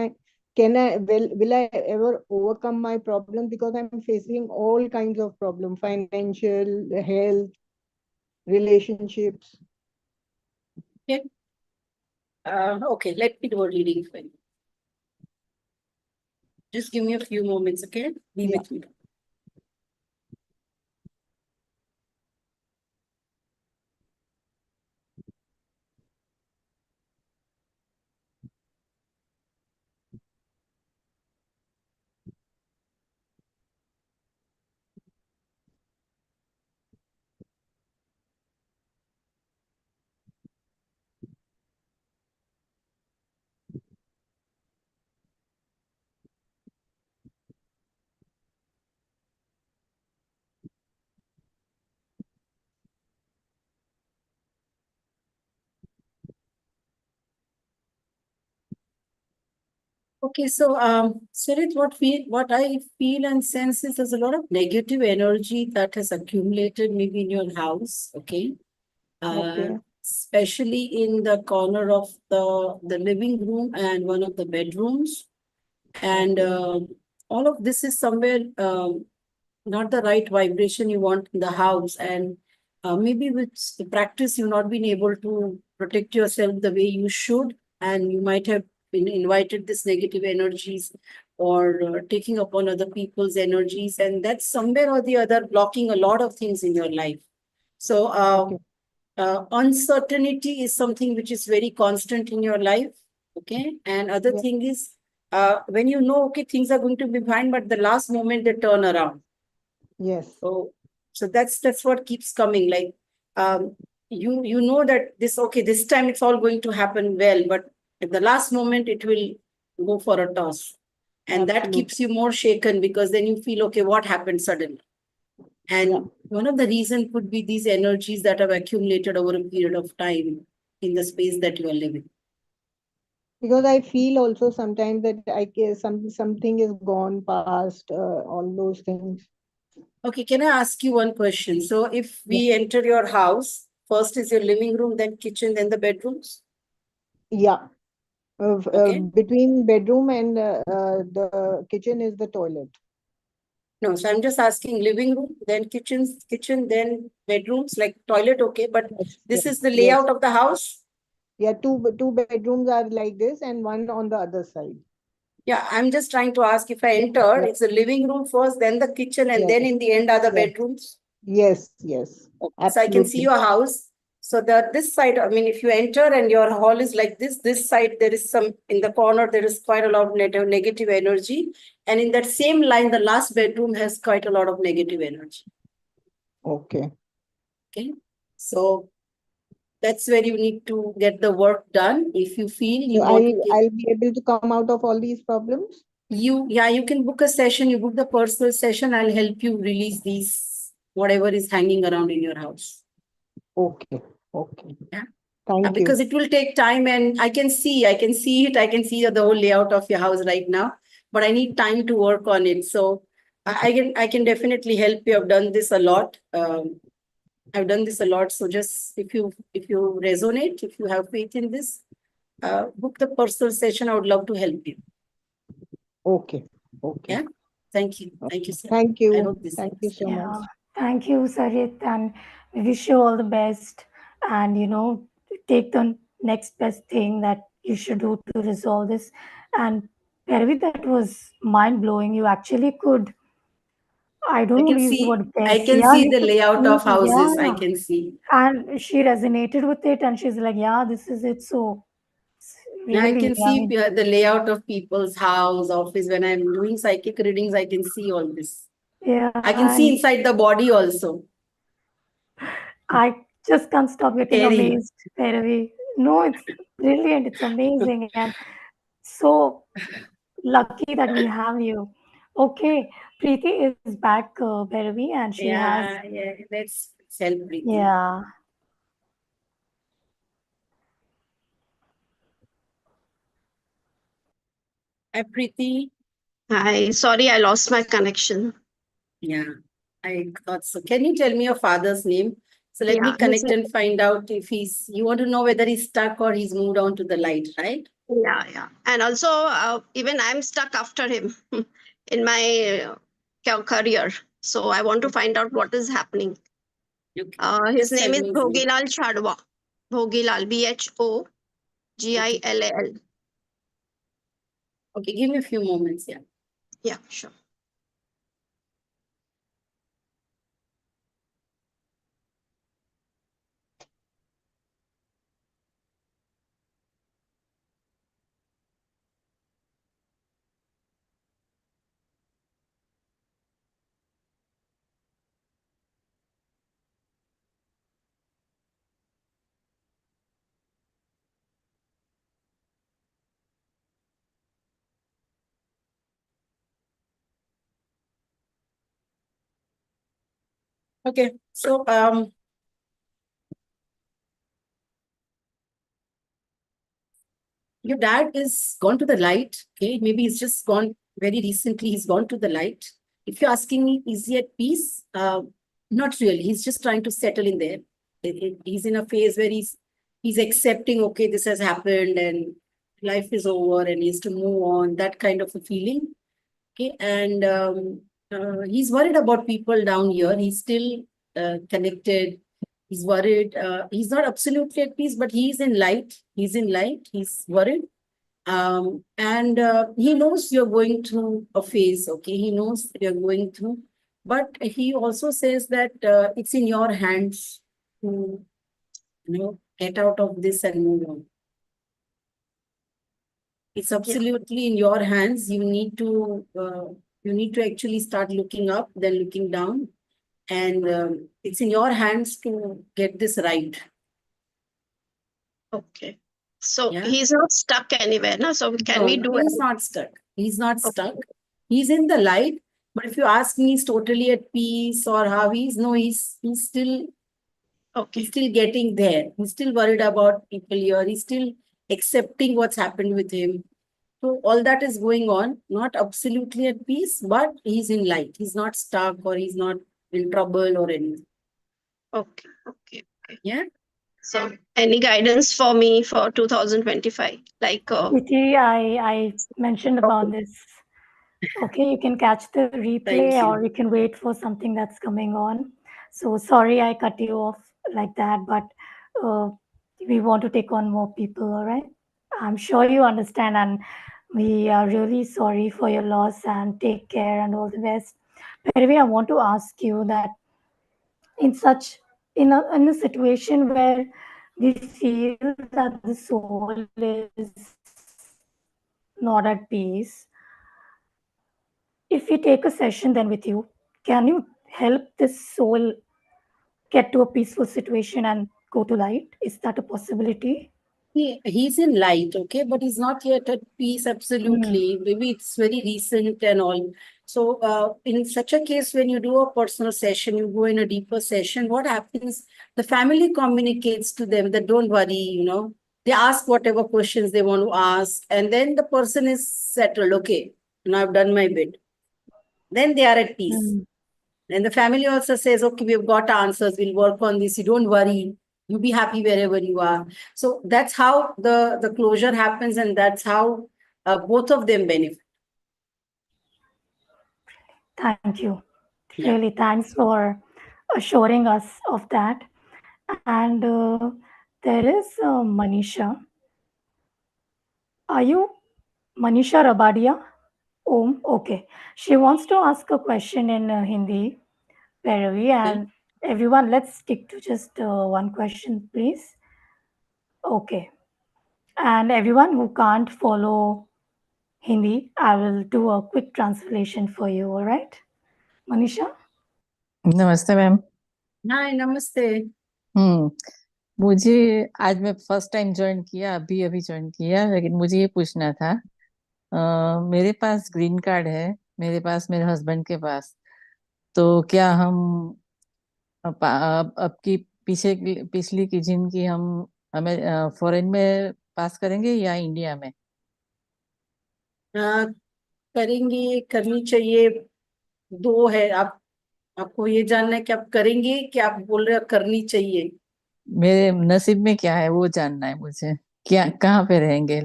I ever overcome my problem? Because I'm facing all kinds of problems, financial, health, relationships. Okay. Okay, let me do a reading for you. Just give me a few moments, okay? Be Yeah. with me. Okay, so Sarit, what I feel and sense is there's a lot of negative energy that has accumulated maybe in your house, okay? Okay. Especially in the corner of the living room and one of the bedrooms. And all of this is somewhere not the right vibration you want in the house. And maybe with the practice, you've not been able to protect yourself the way you should. And you might have been invited this negative energies or taking upon other people's energies. And that's somewhere or the other blocking a lot of things in your life. So Okay. uncertainty is something which is very constant in your life. Okay. And other Yeah. thing is when you know, okay, things are going to be fine, but the last moment they turn around. Yes. So that's what keeps coming. Like you know that this time it's all going to happen well, but at the last moment it will go for a toss. And that Absolutely. keeps you more shaken because then you feel, okay, what happened suddenly? And Yeah. one of the reasons could be these energies that have accumulated over a period of time in the space that you are living. Because I feel also sometimes that I guess something is gone past, all those things. Okay, can I ask you one question? So if Yeah. we enter your house, first is your living room, then kitchen, then the bedrooms. Yeah. Okay. Between bedroom and the kitchen is the toilet. No, so I'm just asking living room, then kitchen, then bedrooms, like toilet, okay. But Yes, this is yes, the yes. layout of the house. Yeah, two bedrooms are like this and one on the other side. Yeah, I'm just trying to ask if I enter, Yeah. it's the living room first, then the kitchen, and Yes, then in the end are the yes, bedrooms. yes, Okay, so I can see absolutely. your house. So this side, I mean, if you enter and your hall is like this side, there is some, in the corner, there is quite a lot of negative energy. And in that same line, the last bedroom has quite a lot of negative energy. Okay. Okay. So that's where you need to get the work done. If you feel you So want to I'll be able to come out of all these problems? you can book a session, you book the personal session, I'll help you release these, whatever is hanging around in your house. Okay, okay. Yeah. Thank Because you. it will take time and I can see it. I can see the whole layout of your house right now, but I need time to work on it. So I can definitely help you. I've done this a lot. I've done this a lot. So just if you resonate, if you have faith in this, book the personal session. I would love to help you. Okay, okay. Yeah. Thank you. Thank you, sir. Thank I you. hope this Thank you helps. so Yeah. much. Thank you, Sarit, and we wish you all the best. And take the next best thing that you should do to resolve this. And Bhairavi, that was mind blowing. You actually could, I don't I want can to use the see, word I guess. can Yeah, see you the could layout see, of houses. I yeah. can see. And she resonated with it, and she's like, yeah, this is it. So I really, can I see mean, the layout of people's house, office. When I'm doing psychic readings, I can see all this. yeah. I can see And inside the body also. I just can't stop getting Scary. amazed, Bhairavi. No, it's brilliant. It's amazing. And so lucky that we have you. Okay, Preeti is back, Bhairavi, and she has, Yeah. Let's help Preeti. yeah. Hi, Preeti. Hi, sorry, I lost my connection. Yeah, I thought so. Can you tell me your father's name? So let me Yeah, connect and find out if you want to know whether he's stuck or he's moved on to the light, right? yeah. And also, even I'm stuck after him in my career. So I want to find out what is happening. Okay. His Just tell name is me his name. Bhogilal Chadwa. Bhogilal, Bhogilal. Okay, give me a few moments. Yeah. Yeah, sure. Okay. So your dad is gone to the light. Okay, maybe he's just gone very recently. He's gone to the light. If you're asking me, is he at peace? Not really. He's just trying to settle in there. He's in a phase where he's accepting. Okay, this has happened and life is over, and he has to move on. That kind of a feeling. Okay, and he's worried about people down here. He's still connected. He's worried. He's not absolutely at peace, but he's in light. He's in light. He's worried. And he knows you're going through a phase. Okay, he knows you're going through, but he also says that it's in your hands to get out of this and move on. It's absolutely in your hands. You need to actually start looking up, then looking down, and it's in your hands to get this right. Okay. So Yeah. he's not stuck anywhere, no? So can No, we do he's it? not stuck. He's not Okay. stuck. He's in the light. But if you ask me, he's totally at peace or how he's still Okay. he's still getting there. He's still worried about people here. He's still accepting what's happened with him. So all that is going on, not absolutely at peace, but he's in light. He's not stuck or he's not in trouble or anything. Okay. Yeah. So any guidance for me for 2025? Like, Preeti, I mentioned about this. Okay, you can catch the replay Thank you. or you can wait for something that's coming on. So sorry I cut you off like that, but uh, we want to take on more people, all right? I'm sure you understand, and we are really sorry for your loss and take care and all the best. Anyway, I want to ask you that in such in a situation where we feel that the soul is not at peace, if we take a session then with you, can you help this soul get to a peaceful situation and go to light? Is that a possibility? He's in light, okay, but he's not yet at peace, absolutely. Maybe it's very recent and all. So, in such a case, when you do a personal session, you go in a deeper session, what happens? The family communicates to them that don't worry, they ask whatever questions they want to ask, and then the person is settled, okay, I've done my bit. Then they are at peace. And the family also says, okay, we've got answers, we'll work on this, you don't worry. You be happy wherever you are. So that's how the closure happens, and that's how both of them benefit. Thank you. Yeah. Really, thanks for assuring us of that. And there is Manisha. Are you Manisha Rabadia? Okay. She wants to ask a question in Hindi, Bhairavi, Okay. and everyone, let's stick to just one question, please. Okay. And everyone who can't follow Hindi, I will do a quick translation for you, all right? Manisha? नमस्ते ma'am. Hi, namaste. मुझे आज मैं first time join किया, अभी अभी join किया, लेकिन मुझे ये पूछना था, मेरे पास ग्रीन कार्ड है, मेरे पास मेरे हस्बैंड के पास, तो क्या हम अब की पिछली की जिनकी हमें फॉरेन में पास करेंगे या इंडिया में? करेंगे, करनी चाहिए। दो है, आपको ये जानना है कि आप करेंगे कि आप बोल रहे हो करनी चाहिए? मेरे नसीब में क्या है वो जानना है मुझे, क्या कहाँ पे रहेंगे?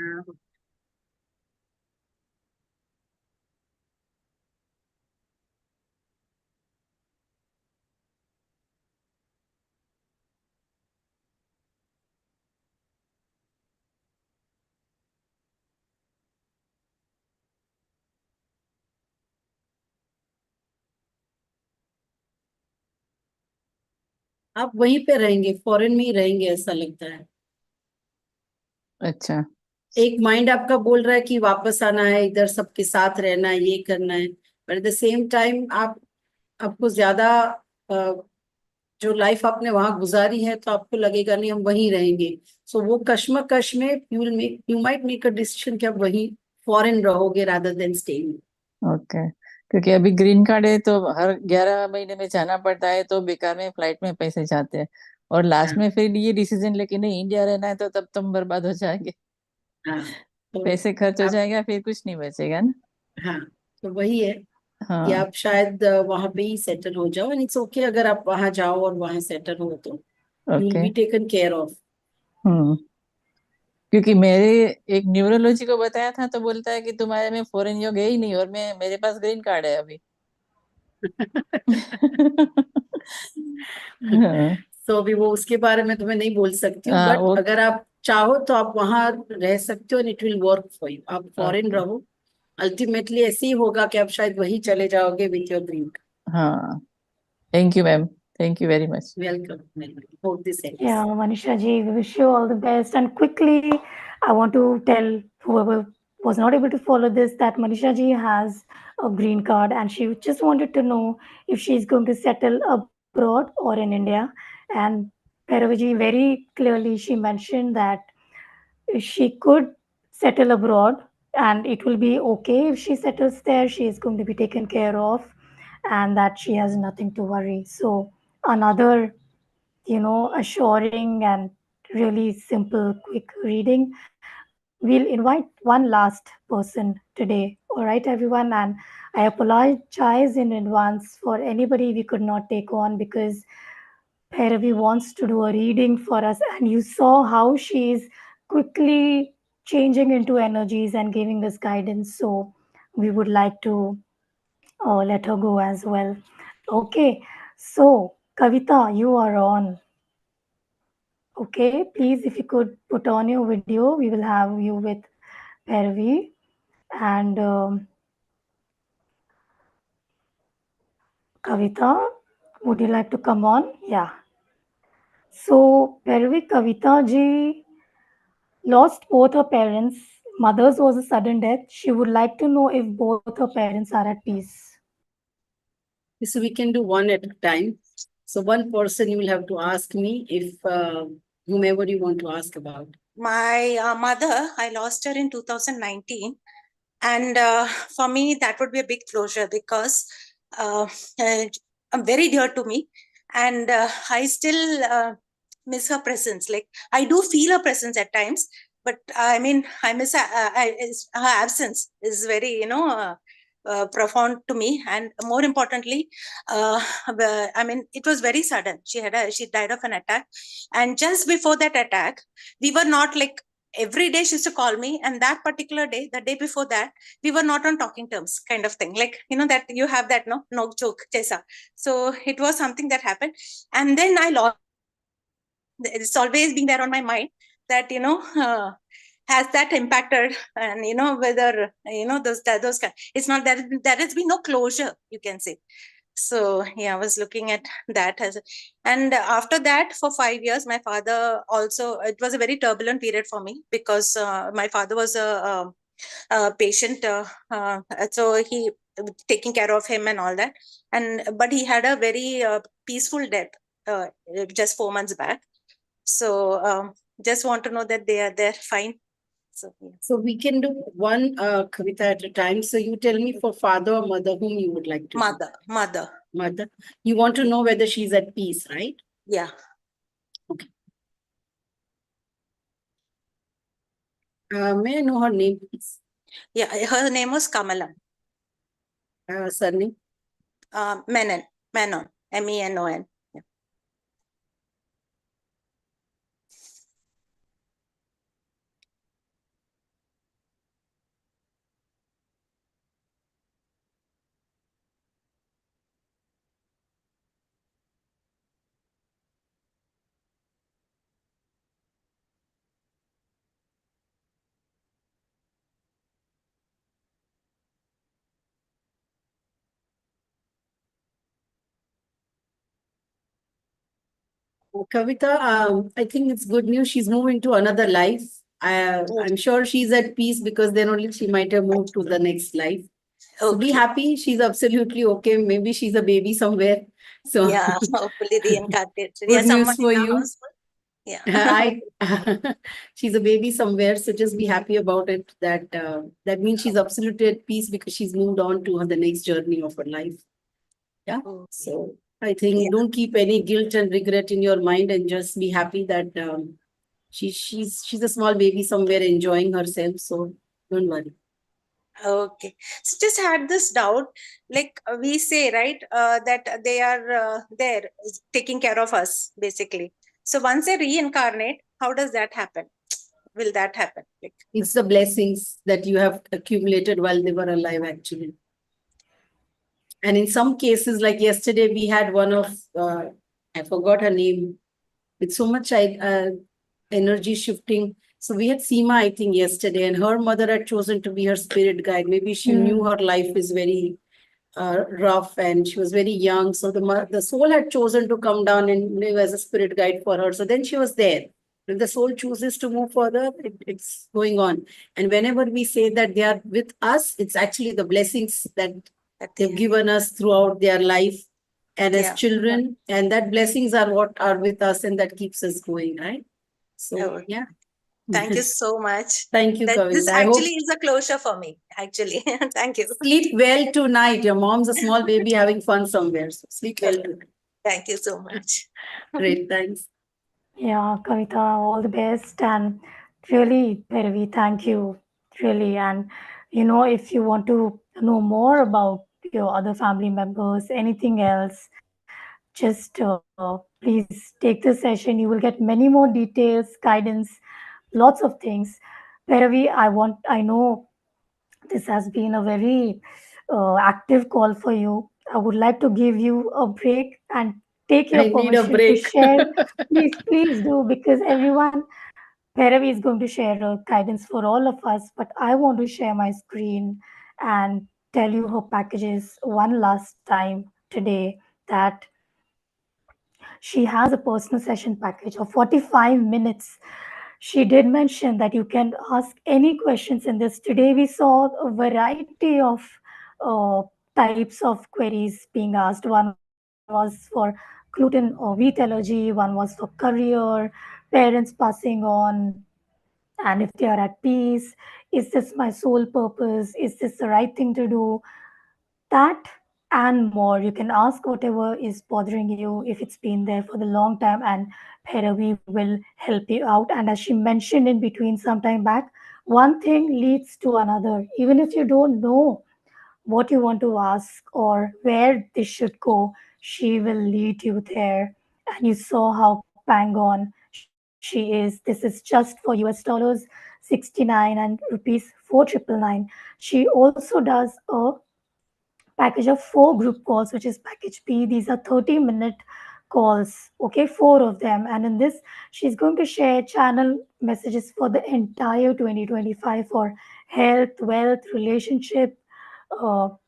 हाँ, आप वहीं पे रहेंगे, फॉरेन में ही रहेंगे ऐसा लगता है। अच्छा। एक माइंड आपका बोल रहा है कि वापस आना है, इधर सबके साथ रहना है, ये करना है, but at the same time आपको ज्यादा जो लाइफ आपने वहां गुजारी है तो आपको लगेगा नहीं हम वहीं रहेंगे। सो वो कश्मकश में you might make a decision कि आप वहीं फॉरेन रहोगे रादर देन स्टेइंग। ओके, क्योंकि अभी ग्रीन कार्ड है तो हर 11 महीने में जाना पड़ता है, तो बेकार में फ्लाइट में पैसे जाते हैं, और लास्ट में फिर ये डिसीजन लेके नहीं इंडिया रहना है, तो तब तुम बर्बाद हो जाएंगे, हाँ, तो पैसे खर्च हो आप, जाएगा, फिर कुछ नहीं बचेगा ना। हाँ, तो वही है कि हाँ। आप शायद वहां पे ही सेटल हो जाओ, एंड इट्स ओके अगर आप वहां जाओ और वहां सेटल हो तो you will okay. Be taken care of. Hmm. क्योंकि मेरे एक न्यूरोलॉजी को बताया था, तो बोलता है कि तुम्हारे में फॉरेन योग है ही नहीं, और मेरे पास ग्रीन कार्ड है अभी। हाँ। तो अभी वो उसके बारे में तो मैं नहीं बोल सकती हूँ, हाँ, बट वो। अगर आप चाहो तो आप वहां रह सकते हो and it will work for you. आप फॉरेन ओके। रहो, अल्टीमेटली ऐसे ही होगा कि आप शायद वही चले जाओगे विथ योर ड्रीम। हाँ, thank you ma'am, thank you very much. Welcome, hope this helps. Yeah, Manisha ji, we wish you all the best. And quickly, I want to tell whoever was not able to follow this that Manisha ji has a green card and she just wanted to know if she's going to settle abroad or in India. And Bhairavi ji, very clearly, she mentioned that she could settle abroad and it will be okay if she settles there. She is going to be taken care of and that she has nothing to worry. So, another assuring and really simple, quick reading. We'll invite one last person today. All right, everyone. And I apologize in advance for anybody we could not take on because Bhairavi wants to do a reading for us. And you saw how she is quickly changing into energies and giving us guidance. So we would like to let her go as well. Okay. So, Kavita, you are on. Okay, please, if you could put on your video, we will have you with Bhairavi. And Kavita, would you like to come on? Yeah. So, Bhairavi, Kavita ji lost both her parents. Mother's was a sudden death. She would like to know if both her parents are at peace. So we can do one at a time. So one person you will have to ask me if whomever you want to ask about. My mother, I lost her in 2019. And for me, that would be a big closure because very dear to me. And I still miss her presence. Like, I do feel her presence at times, but I mean, I miss her absence is very, profound to me. And more importantly, I mean, it was very sudden. She died of an attack. And just before that attack, we were not like every day she used to call me, and that particular day, the day before that, we were not on talking terms, kind of thing, like, that you have that no joke jaisa. So it was something that happened, and then I lost. It's always been there on my mind that has that impacted, and whether those kind, it's not that there has been no closure, you can say. So yeah, I was looking at that and after that, for 5 years, my father also, it was a very turbulent period for me, because my father was a patient, so he taking care of him and all that, but he had a very peaceful death just 4 months back. So just want to know that they're fine. So yeah. So we can do one Kavita at a time. So you tell me, for father or mother, whom you would like to do? Mother. You want to know whether she's at peace, right? Yeah. Okay. May I know her name, please? Yeah, her name was Kamala. Surname? Menon. Menon. Yeah. Kavita, I think it's good news. She's moving to another life. I'm sure she's at peace, because then only she might have moved to the next life. So be happy. She's absolutely okay. Maybe she's a baby somewhere. So yeah, hopefully reincarnated. good Yeah, news someone for in the you. household. Yeah. She's a baby somewhere. So just be happy about it. That means she's absolutely at peace, because she's moved on to the next journey of her life. Yeah. So I think don't keep any guilt and regret in your mind, and just be happy that she's a small baby somewhere enjoying herself. So don't worry. Okay. So just had this doubt, like we say, right, that they are there taking care of us, basically. So once they reincarnate, how does that happen? Will that happen? Like, it's the blessings that you have accumulated while they were alive, actually. And in some cases, like yesterday, we had one of, I forgot her name, with so much energy shifting. So we had Seema, I think, yesterday, and her mother had chosen to be her spirit guide. Maybe she knew her life is very rough, and she was very young. So the soul had chosen to come down and live as a spirit guide for her. So then she was there. If the soul chooses to move further, it's going on. And whenever we say that they are with us, it's actually the blessings that they've given us throughout their life and as children. And that blessings are what are with us, and that keeps us going, right? So, yeah. Thank you so much. Thank you, Kavita. This I hope actually is a closure for me, actually. Thank you. sleep well tonight. Your mom's a small baby having fun somewhere. So sleep well tonight. Thank you so much. Great, thanks. Yeah, Kavita, all the best. And really, Bhairavi, thank you. Really. And, if you want to know more about your other family members, anything else, just please take the session. You will get many more details, guidance, lots of things. Bhairavi, I know this has been a very active call for you. I would like to give you a break and take your I need a permission to break. share. Please do, because everyone, Bhairavi is going to share guidance for all of us, but I want to share my screen and tell you her packages one last time today, that she has a personal session package of 45 minutes. She did mention that you can ask any questions in this. Today we saw a variety of uh, types of queries being asked. One was for gluten or wheat allergy, one was for career, parents passing on, and if they are at peace, is this my sole purpose? Is this the right thing to do? That and more. You can ask whatever is bothering you if it's been there for the long time, and Bhairavi will help you out. And as she mentioned in between some time back, one thing leads to another. Even if you don't know what you want to ask or where this should go, she will lead you there. And you saw how bang on she she is. This is just for US dollars 69 and rupees 4999. She also does a package of 4 group calls, which is package B. These are 30-minute calls, okay, 4 of them. And in this, she's going to share channel messages for the entire 2025 for health, wealth, relationship,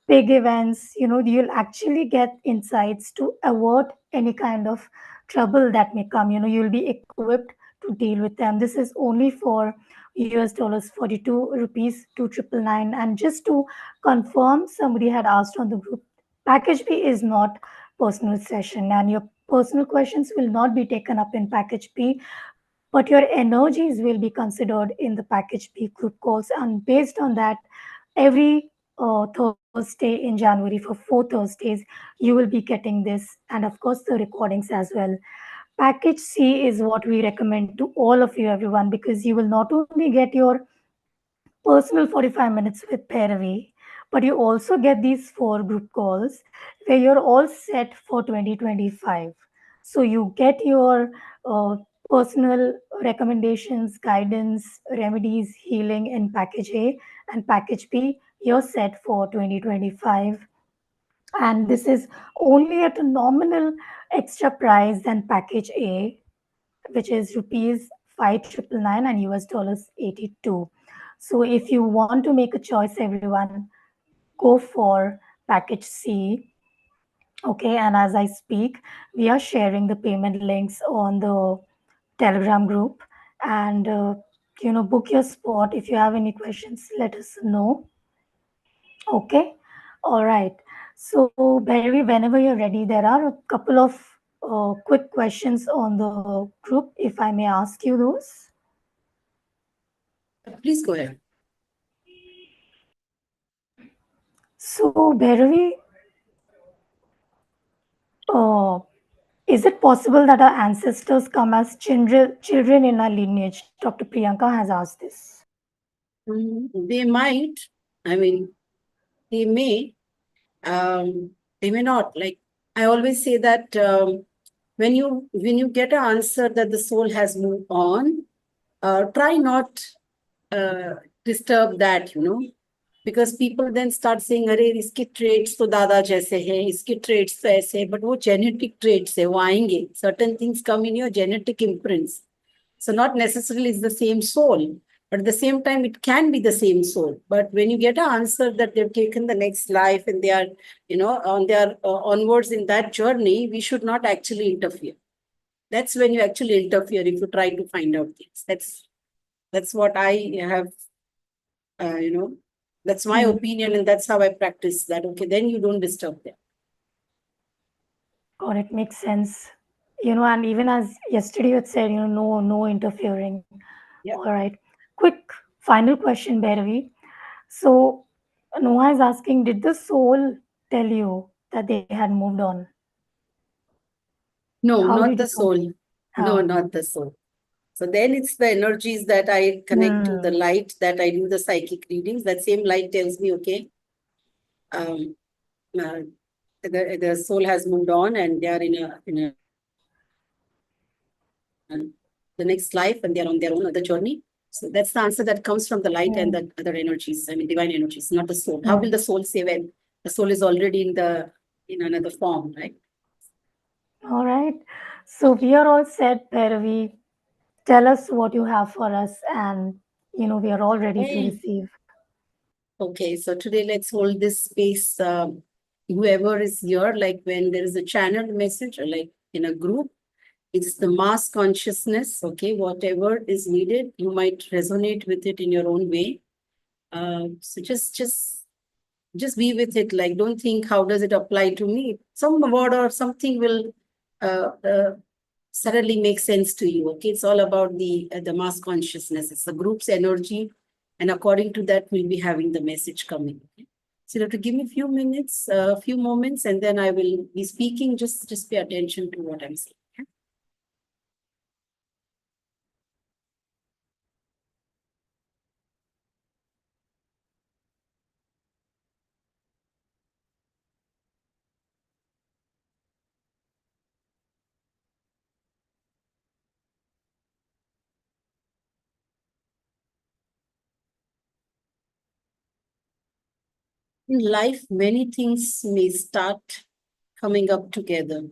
big events. You'll actually get insights to avert any kind of trouble that may come. You'll be equipped to deal with them. This is only for US dollars 42 rupees 2999. And just to confirm, somebody had asked on the group, package B is not personal session, and your personal questions will not be taken up in package B, but your energies will be considered in the package B group calls. And based on that, every Thursday in January for 4 Thursdays, you will be getting this, and of course the recordings as well. Package C is what we recommend to all of you, everyone, because you will not only get your personal 45 minutes with Bhairavi, but you also get these 4 group calls where you're all set for 2025. So you get your personal recommendations, guidance, remedies, healing in package A, and package B, you're set for 2025. And this is only at a nominal extra price than package A, which is rupees 5999 and US dollars 82. So if you want to make a choice, everyone, go for package C. Okay, and as I speak, we are sharing the payment links on the Telegram group, and book your spot. If you have any questions, let us know. Okay, all right. So Bhairavi, whenever you're ready, there are a couple of quick questions on the group, if I may ask you those. Please go ahead. So, Bhairavi, is it possible that our ancestors come as children in our lineage? Dr. Priyanka has asked this. They might, I mean, they may, they may not. Like I always say that when you get an answer that the soul has moved on, try not disturb that, because people then start saying, "अरे इसके traits तो दादा जैसे हैं, इसके traits तो ऐसे हैं," but वो genetic traits है, वो आएंगे. Certain things come in your genetic imprints. So not necessarily it's the same soul, but at the same time it can be the same soul. But when you get an answer that they've taken the next life and they are, on their onwards in that journey, we should not actually interfere. That's when you actually interfere if you try to find out things. That's what I have, that's my opinion, and that's how I practice that. Okay, then you don't disturb them. God, it makes sense. And even as yesterday you had said, no interfering. Yeah. All right. Quick final question, Bhairavi. So Noah is asking, did the soul tell you that they had moved on? No, How not did the you know? soul. No, not the soul. So then it's the energies that I connect to the light, that I do the psychic readings. That same light tells me, okay, the soul has moved on and they are in the next life and they're on their own other journey. So that's the answer that comes from the light and the other energies. I mean, divine energies, not the soul. How will the soul say when the soul is already in another form, right? All right. So we are all set, Bhairavi. Tell us what you have for us, and we are all ready to receive. Okay, so today let's hold this space. Whoever is here, like when there is a channeled message or like in a group, it's the mass consciousness. Okay, whatever is needed, you might resonate with it in your own way. So just be with it. Like, don't think how does it apply to me. Some word or something will suddenly make sense to you. Okay, it's all about the mass consciousness. It's the group's energy, and according to that, we'll be having the message coming. Okay? So you have to give me a few minutes, a few moments, and then I will be speaking. Just pay attention to what I'm saying. Okay? In life, many things may start coming up together.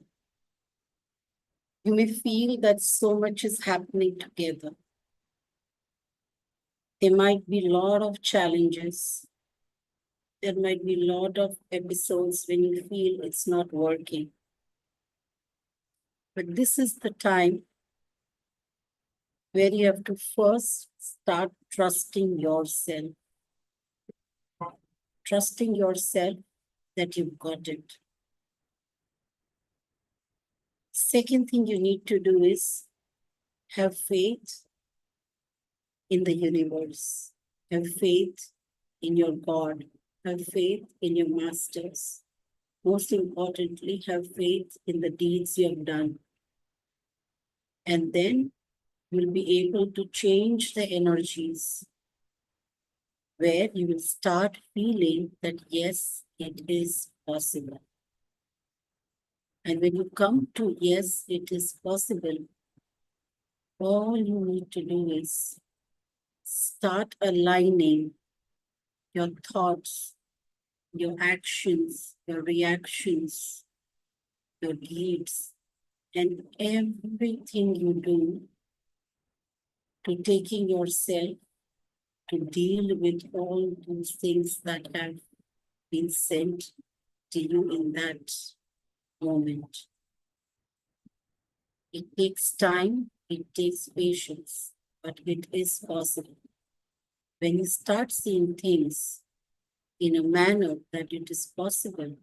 You may feel that so much is happening together. There might be a lot of challenges. There might be a lot of episodes when you feel it's not working. But this is the time where you have to first start trusting yourself. Trusting yourself that you've got it. Second thing you need to do is have faith in the universe. Have faith in your God. Have faith in your masters. Most importantly, have faith in the deeds you have done. And then you'll be able to change the energies where you will start feeling that yes, it is possible. And when you come to yes, it is possible, all you need to do is start aligning your thoughts, your actions, your reactions, your deeds, and everything you do to taking yourself to deal with all those things that have been sent to you in that moment. It takes time, it takes patience, but it is possible. When you start seeing things in a manner that it is possible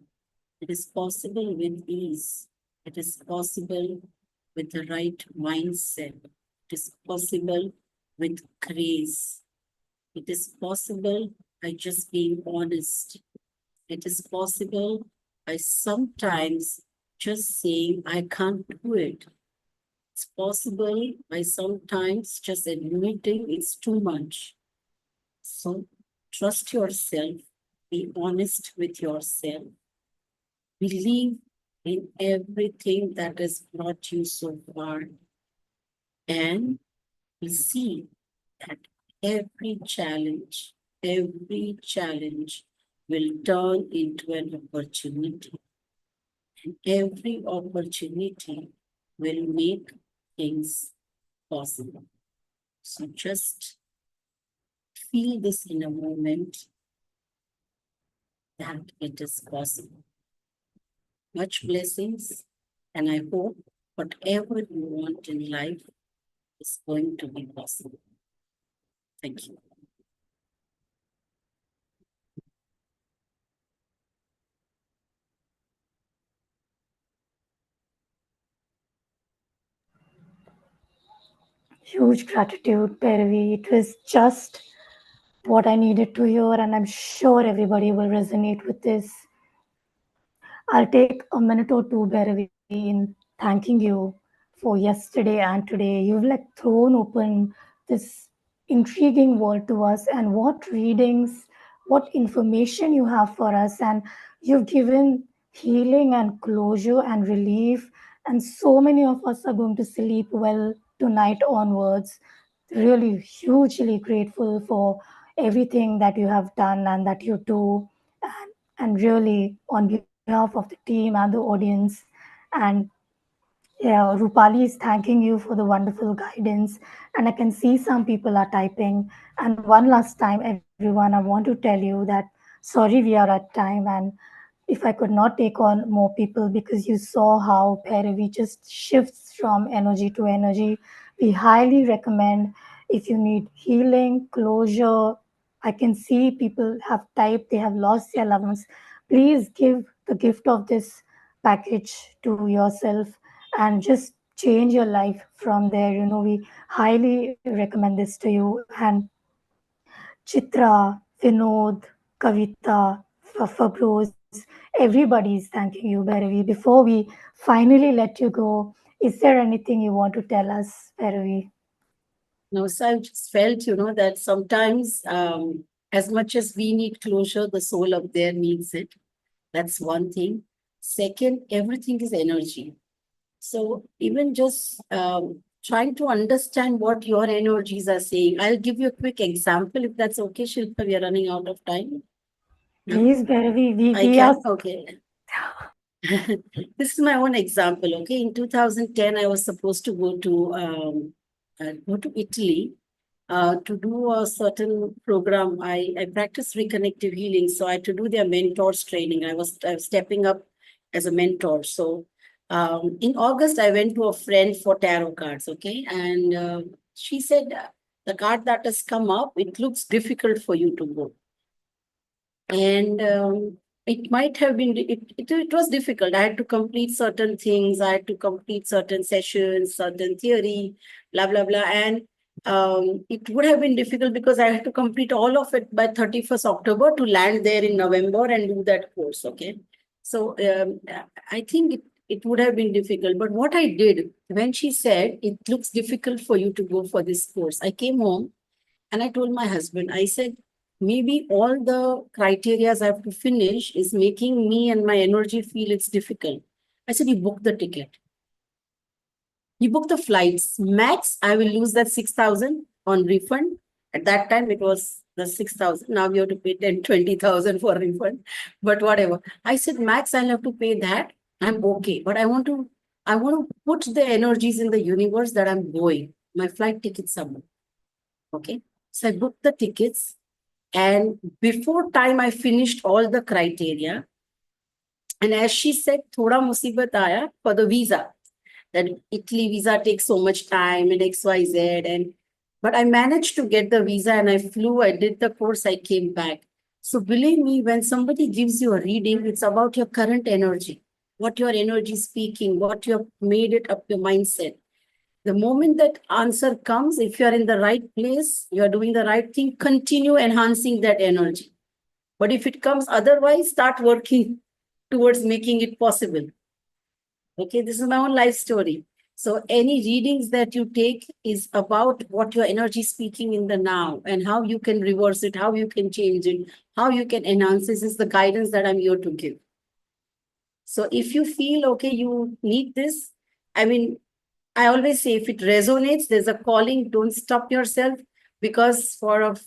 with ease, it is possible with the right mindset, it is possible with grace, it is possible by just being honest, it is possible by sometimes just saying, I can't do it. It's possible by sometimes just admitting it's too much. So trust yourself, be honest with yourself, believe in everything that has brought you so far, and we see that every challenge will turn into an opportunity, and every opportunity will make things possible. So just feel this in a moment that it is possible. Much blessings, and I hope whatever you want in life is going to be possible. Thank you. Huge gratitude, Bhairavi. It was just what I needed to hear, and I'm sure everybody will resonate with this. I'll take a minute or two, Bhairavi, in thanking you for yesterday and today. You've like thrown open this intriguing world to us, and what readings, what information you have for us, and you've given healing and closure and relief. And so many of us are going to sleep well tonight onwards. Really hugely grateful for everything that you have done and that you do. And really, on behalf of the team and the audience, and yeah, Rupali is thanking you for the wonderful guidance. And I can see some people are typing. And one last time, everyone, I want to tell you that sorry, we are at time. And if I could not take on more people, because you saw how Bhairavi just shifts from energy to energy, we highly recommend if you need healing, closure. I can see people have typed, they have lost their loved ones. Please give the gift of this package to yourself and just change your life from there. You know, we highly recommend this to you. And Chitra, Vinod, Kavita, Fabros, everybody is thanking you, Bhairavi. Before we finally let you go, is there anything you want to tell us, Bhairavi? No, so I just felt, that sometimes as much as we need closure, the soul up there needs it. That's one thing. Second, everything is energy. So even just trying to understand what your energies are saying. I'll give you a quick example, if that's okay, Shilpa. We are running out of time. Please, Bhairavi, I we can. are. Okay. This is my own example. Okay, in 2010, I was supposed to go to Italy to do a certain program. I practice reconnective healing, so I had to do their mentors training. I was stepping up as a mentor. So in August, I went to a friend for tarot cards. Okay, and she said the card that has come up, it looks difficult for you to go, and it might have been it was difficult. I had to complete certain things. I had to complete certain sessions, certain theory, blah blah blah, and it would have been difficult because I had to complete all of it by 31st October to land there in November and do that course. Okay, so I think it would have been difficult. But what I did when she said it looks difficult for you to go for this course, I came home and I told my husband, I said, maybe all the criterias I have to finish is making me and my energy feel it's difficult. I said, you book the ticket. You book the flights. Max, I will lose that 6,000 on refund. At that time, it was the 6,000. Now you have to pay 10, 20,000 for refund. But whatever. I said, Max, I'll have to pay that. I'm okay. But I want to put the energies in the universe that I'm going. My flight tickets are booked. Okay. So I booked the tickets. And before time, I finished all the criteria. And as she said, thoda musibat aaya for the visa. That Italy visa takes so much time and XYZ. But I managed to get the visa and I flew, I did the course, I came back. So believe me, when somebody gives you a reading, it's about your current energy, what your energy is speaking, what you have made it up your mindset. The moment that answer comes, if you're in the right place, you're doing the right thing, continue enhancing that energy. But if it comes otherwise, start working towards making it possible. Okay, this is my own life story. So any readings that you take is about what your energy is speaking in the now and how you can reverse it, how you can change it, how you can enhance. This is the guidance that I'm here to give. So if you feel, okay, you need this, I mean, I always say if it resonates, there's a calling, don't stop yourself, because for a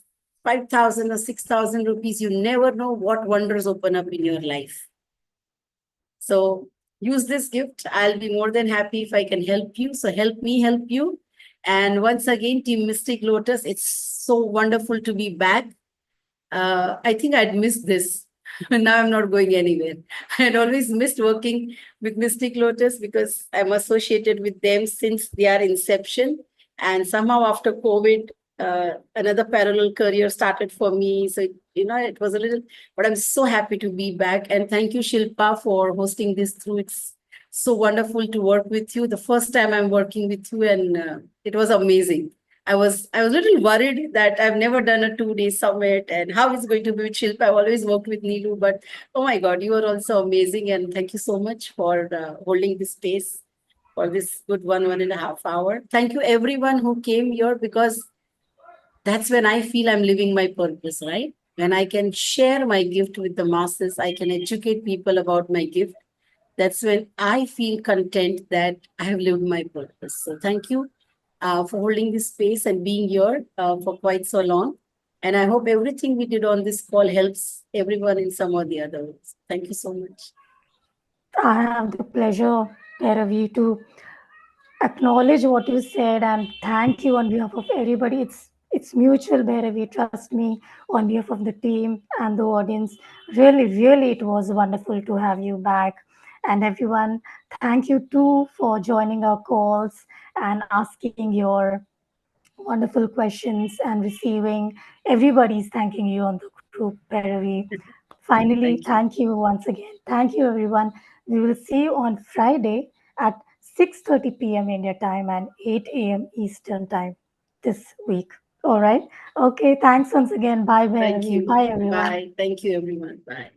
5,000 or 6,000 rupees, you never know what wonders open up in your life. So use this gift. I'll be more than happy if I can help you. So help me help you. And once again, Team Mystic Lotus, it's so wonderful to be back. I think I'd missed this. Now I'm not going anywhere. I had always missed working with Mystic Lotus because I'm associated with them since their inception. And somehow after COVID, another parallel career started for me. So, it was a little, but I'm so happy to be back. And thank you, Shilpa, for hosting this through. It's so wonderful to work with you. The first time I'm working with you, and it was amazing. I was a little worried that I've never done a 2-day summit and how it's going to be with Shilpa. I've always worked with Neelu, but oh my God, you are also amazing. And thank you so much for holding this space for this good 1.5 hour. Thank you everyone who came here, because that's when I feel I'm living my purpose, right? When I can share my gift with the masses, I can educate people about my gift. That's when I feel content that I have lived my purpose. So thank you for holding this space and being here for quite so long. And I hope everything we did on this call helps everyone in some or the other ways. Thank you so much. I have the pleasure, Bhairavi, to acknowledge what you said and thank you on behalf of everybody. It's mutual, Bhairavi. Trust me, on behalf of the team and the audience. Really, really, it was wonderful to have you back. And everyone, thank you too for joining our calls and asking your wonderful questions and receiving. Everybody's thanking you on the group, Bhairavi. Finally, thank you once again. Thank you, everyone. We will see you on Friday at 6:30 p.m. India time and 8 a.m. Eastern time this week. All right. Okay. Thanks once again. Bye, Thank Bhairavi. you. Bye, everyone. Bye. Thank you, everyone. Bye.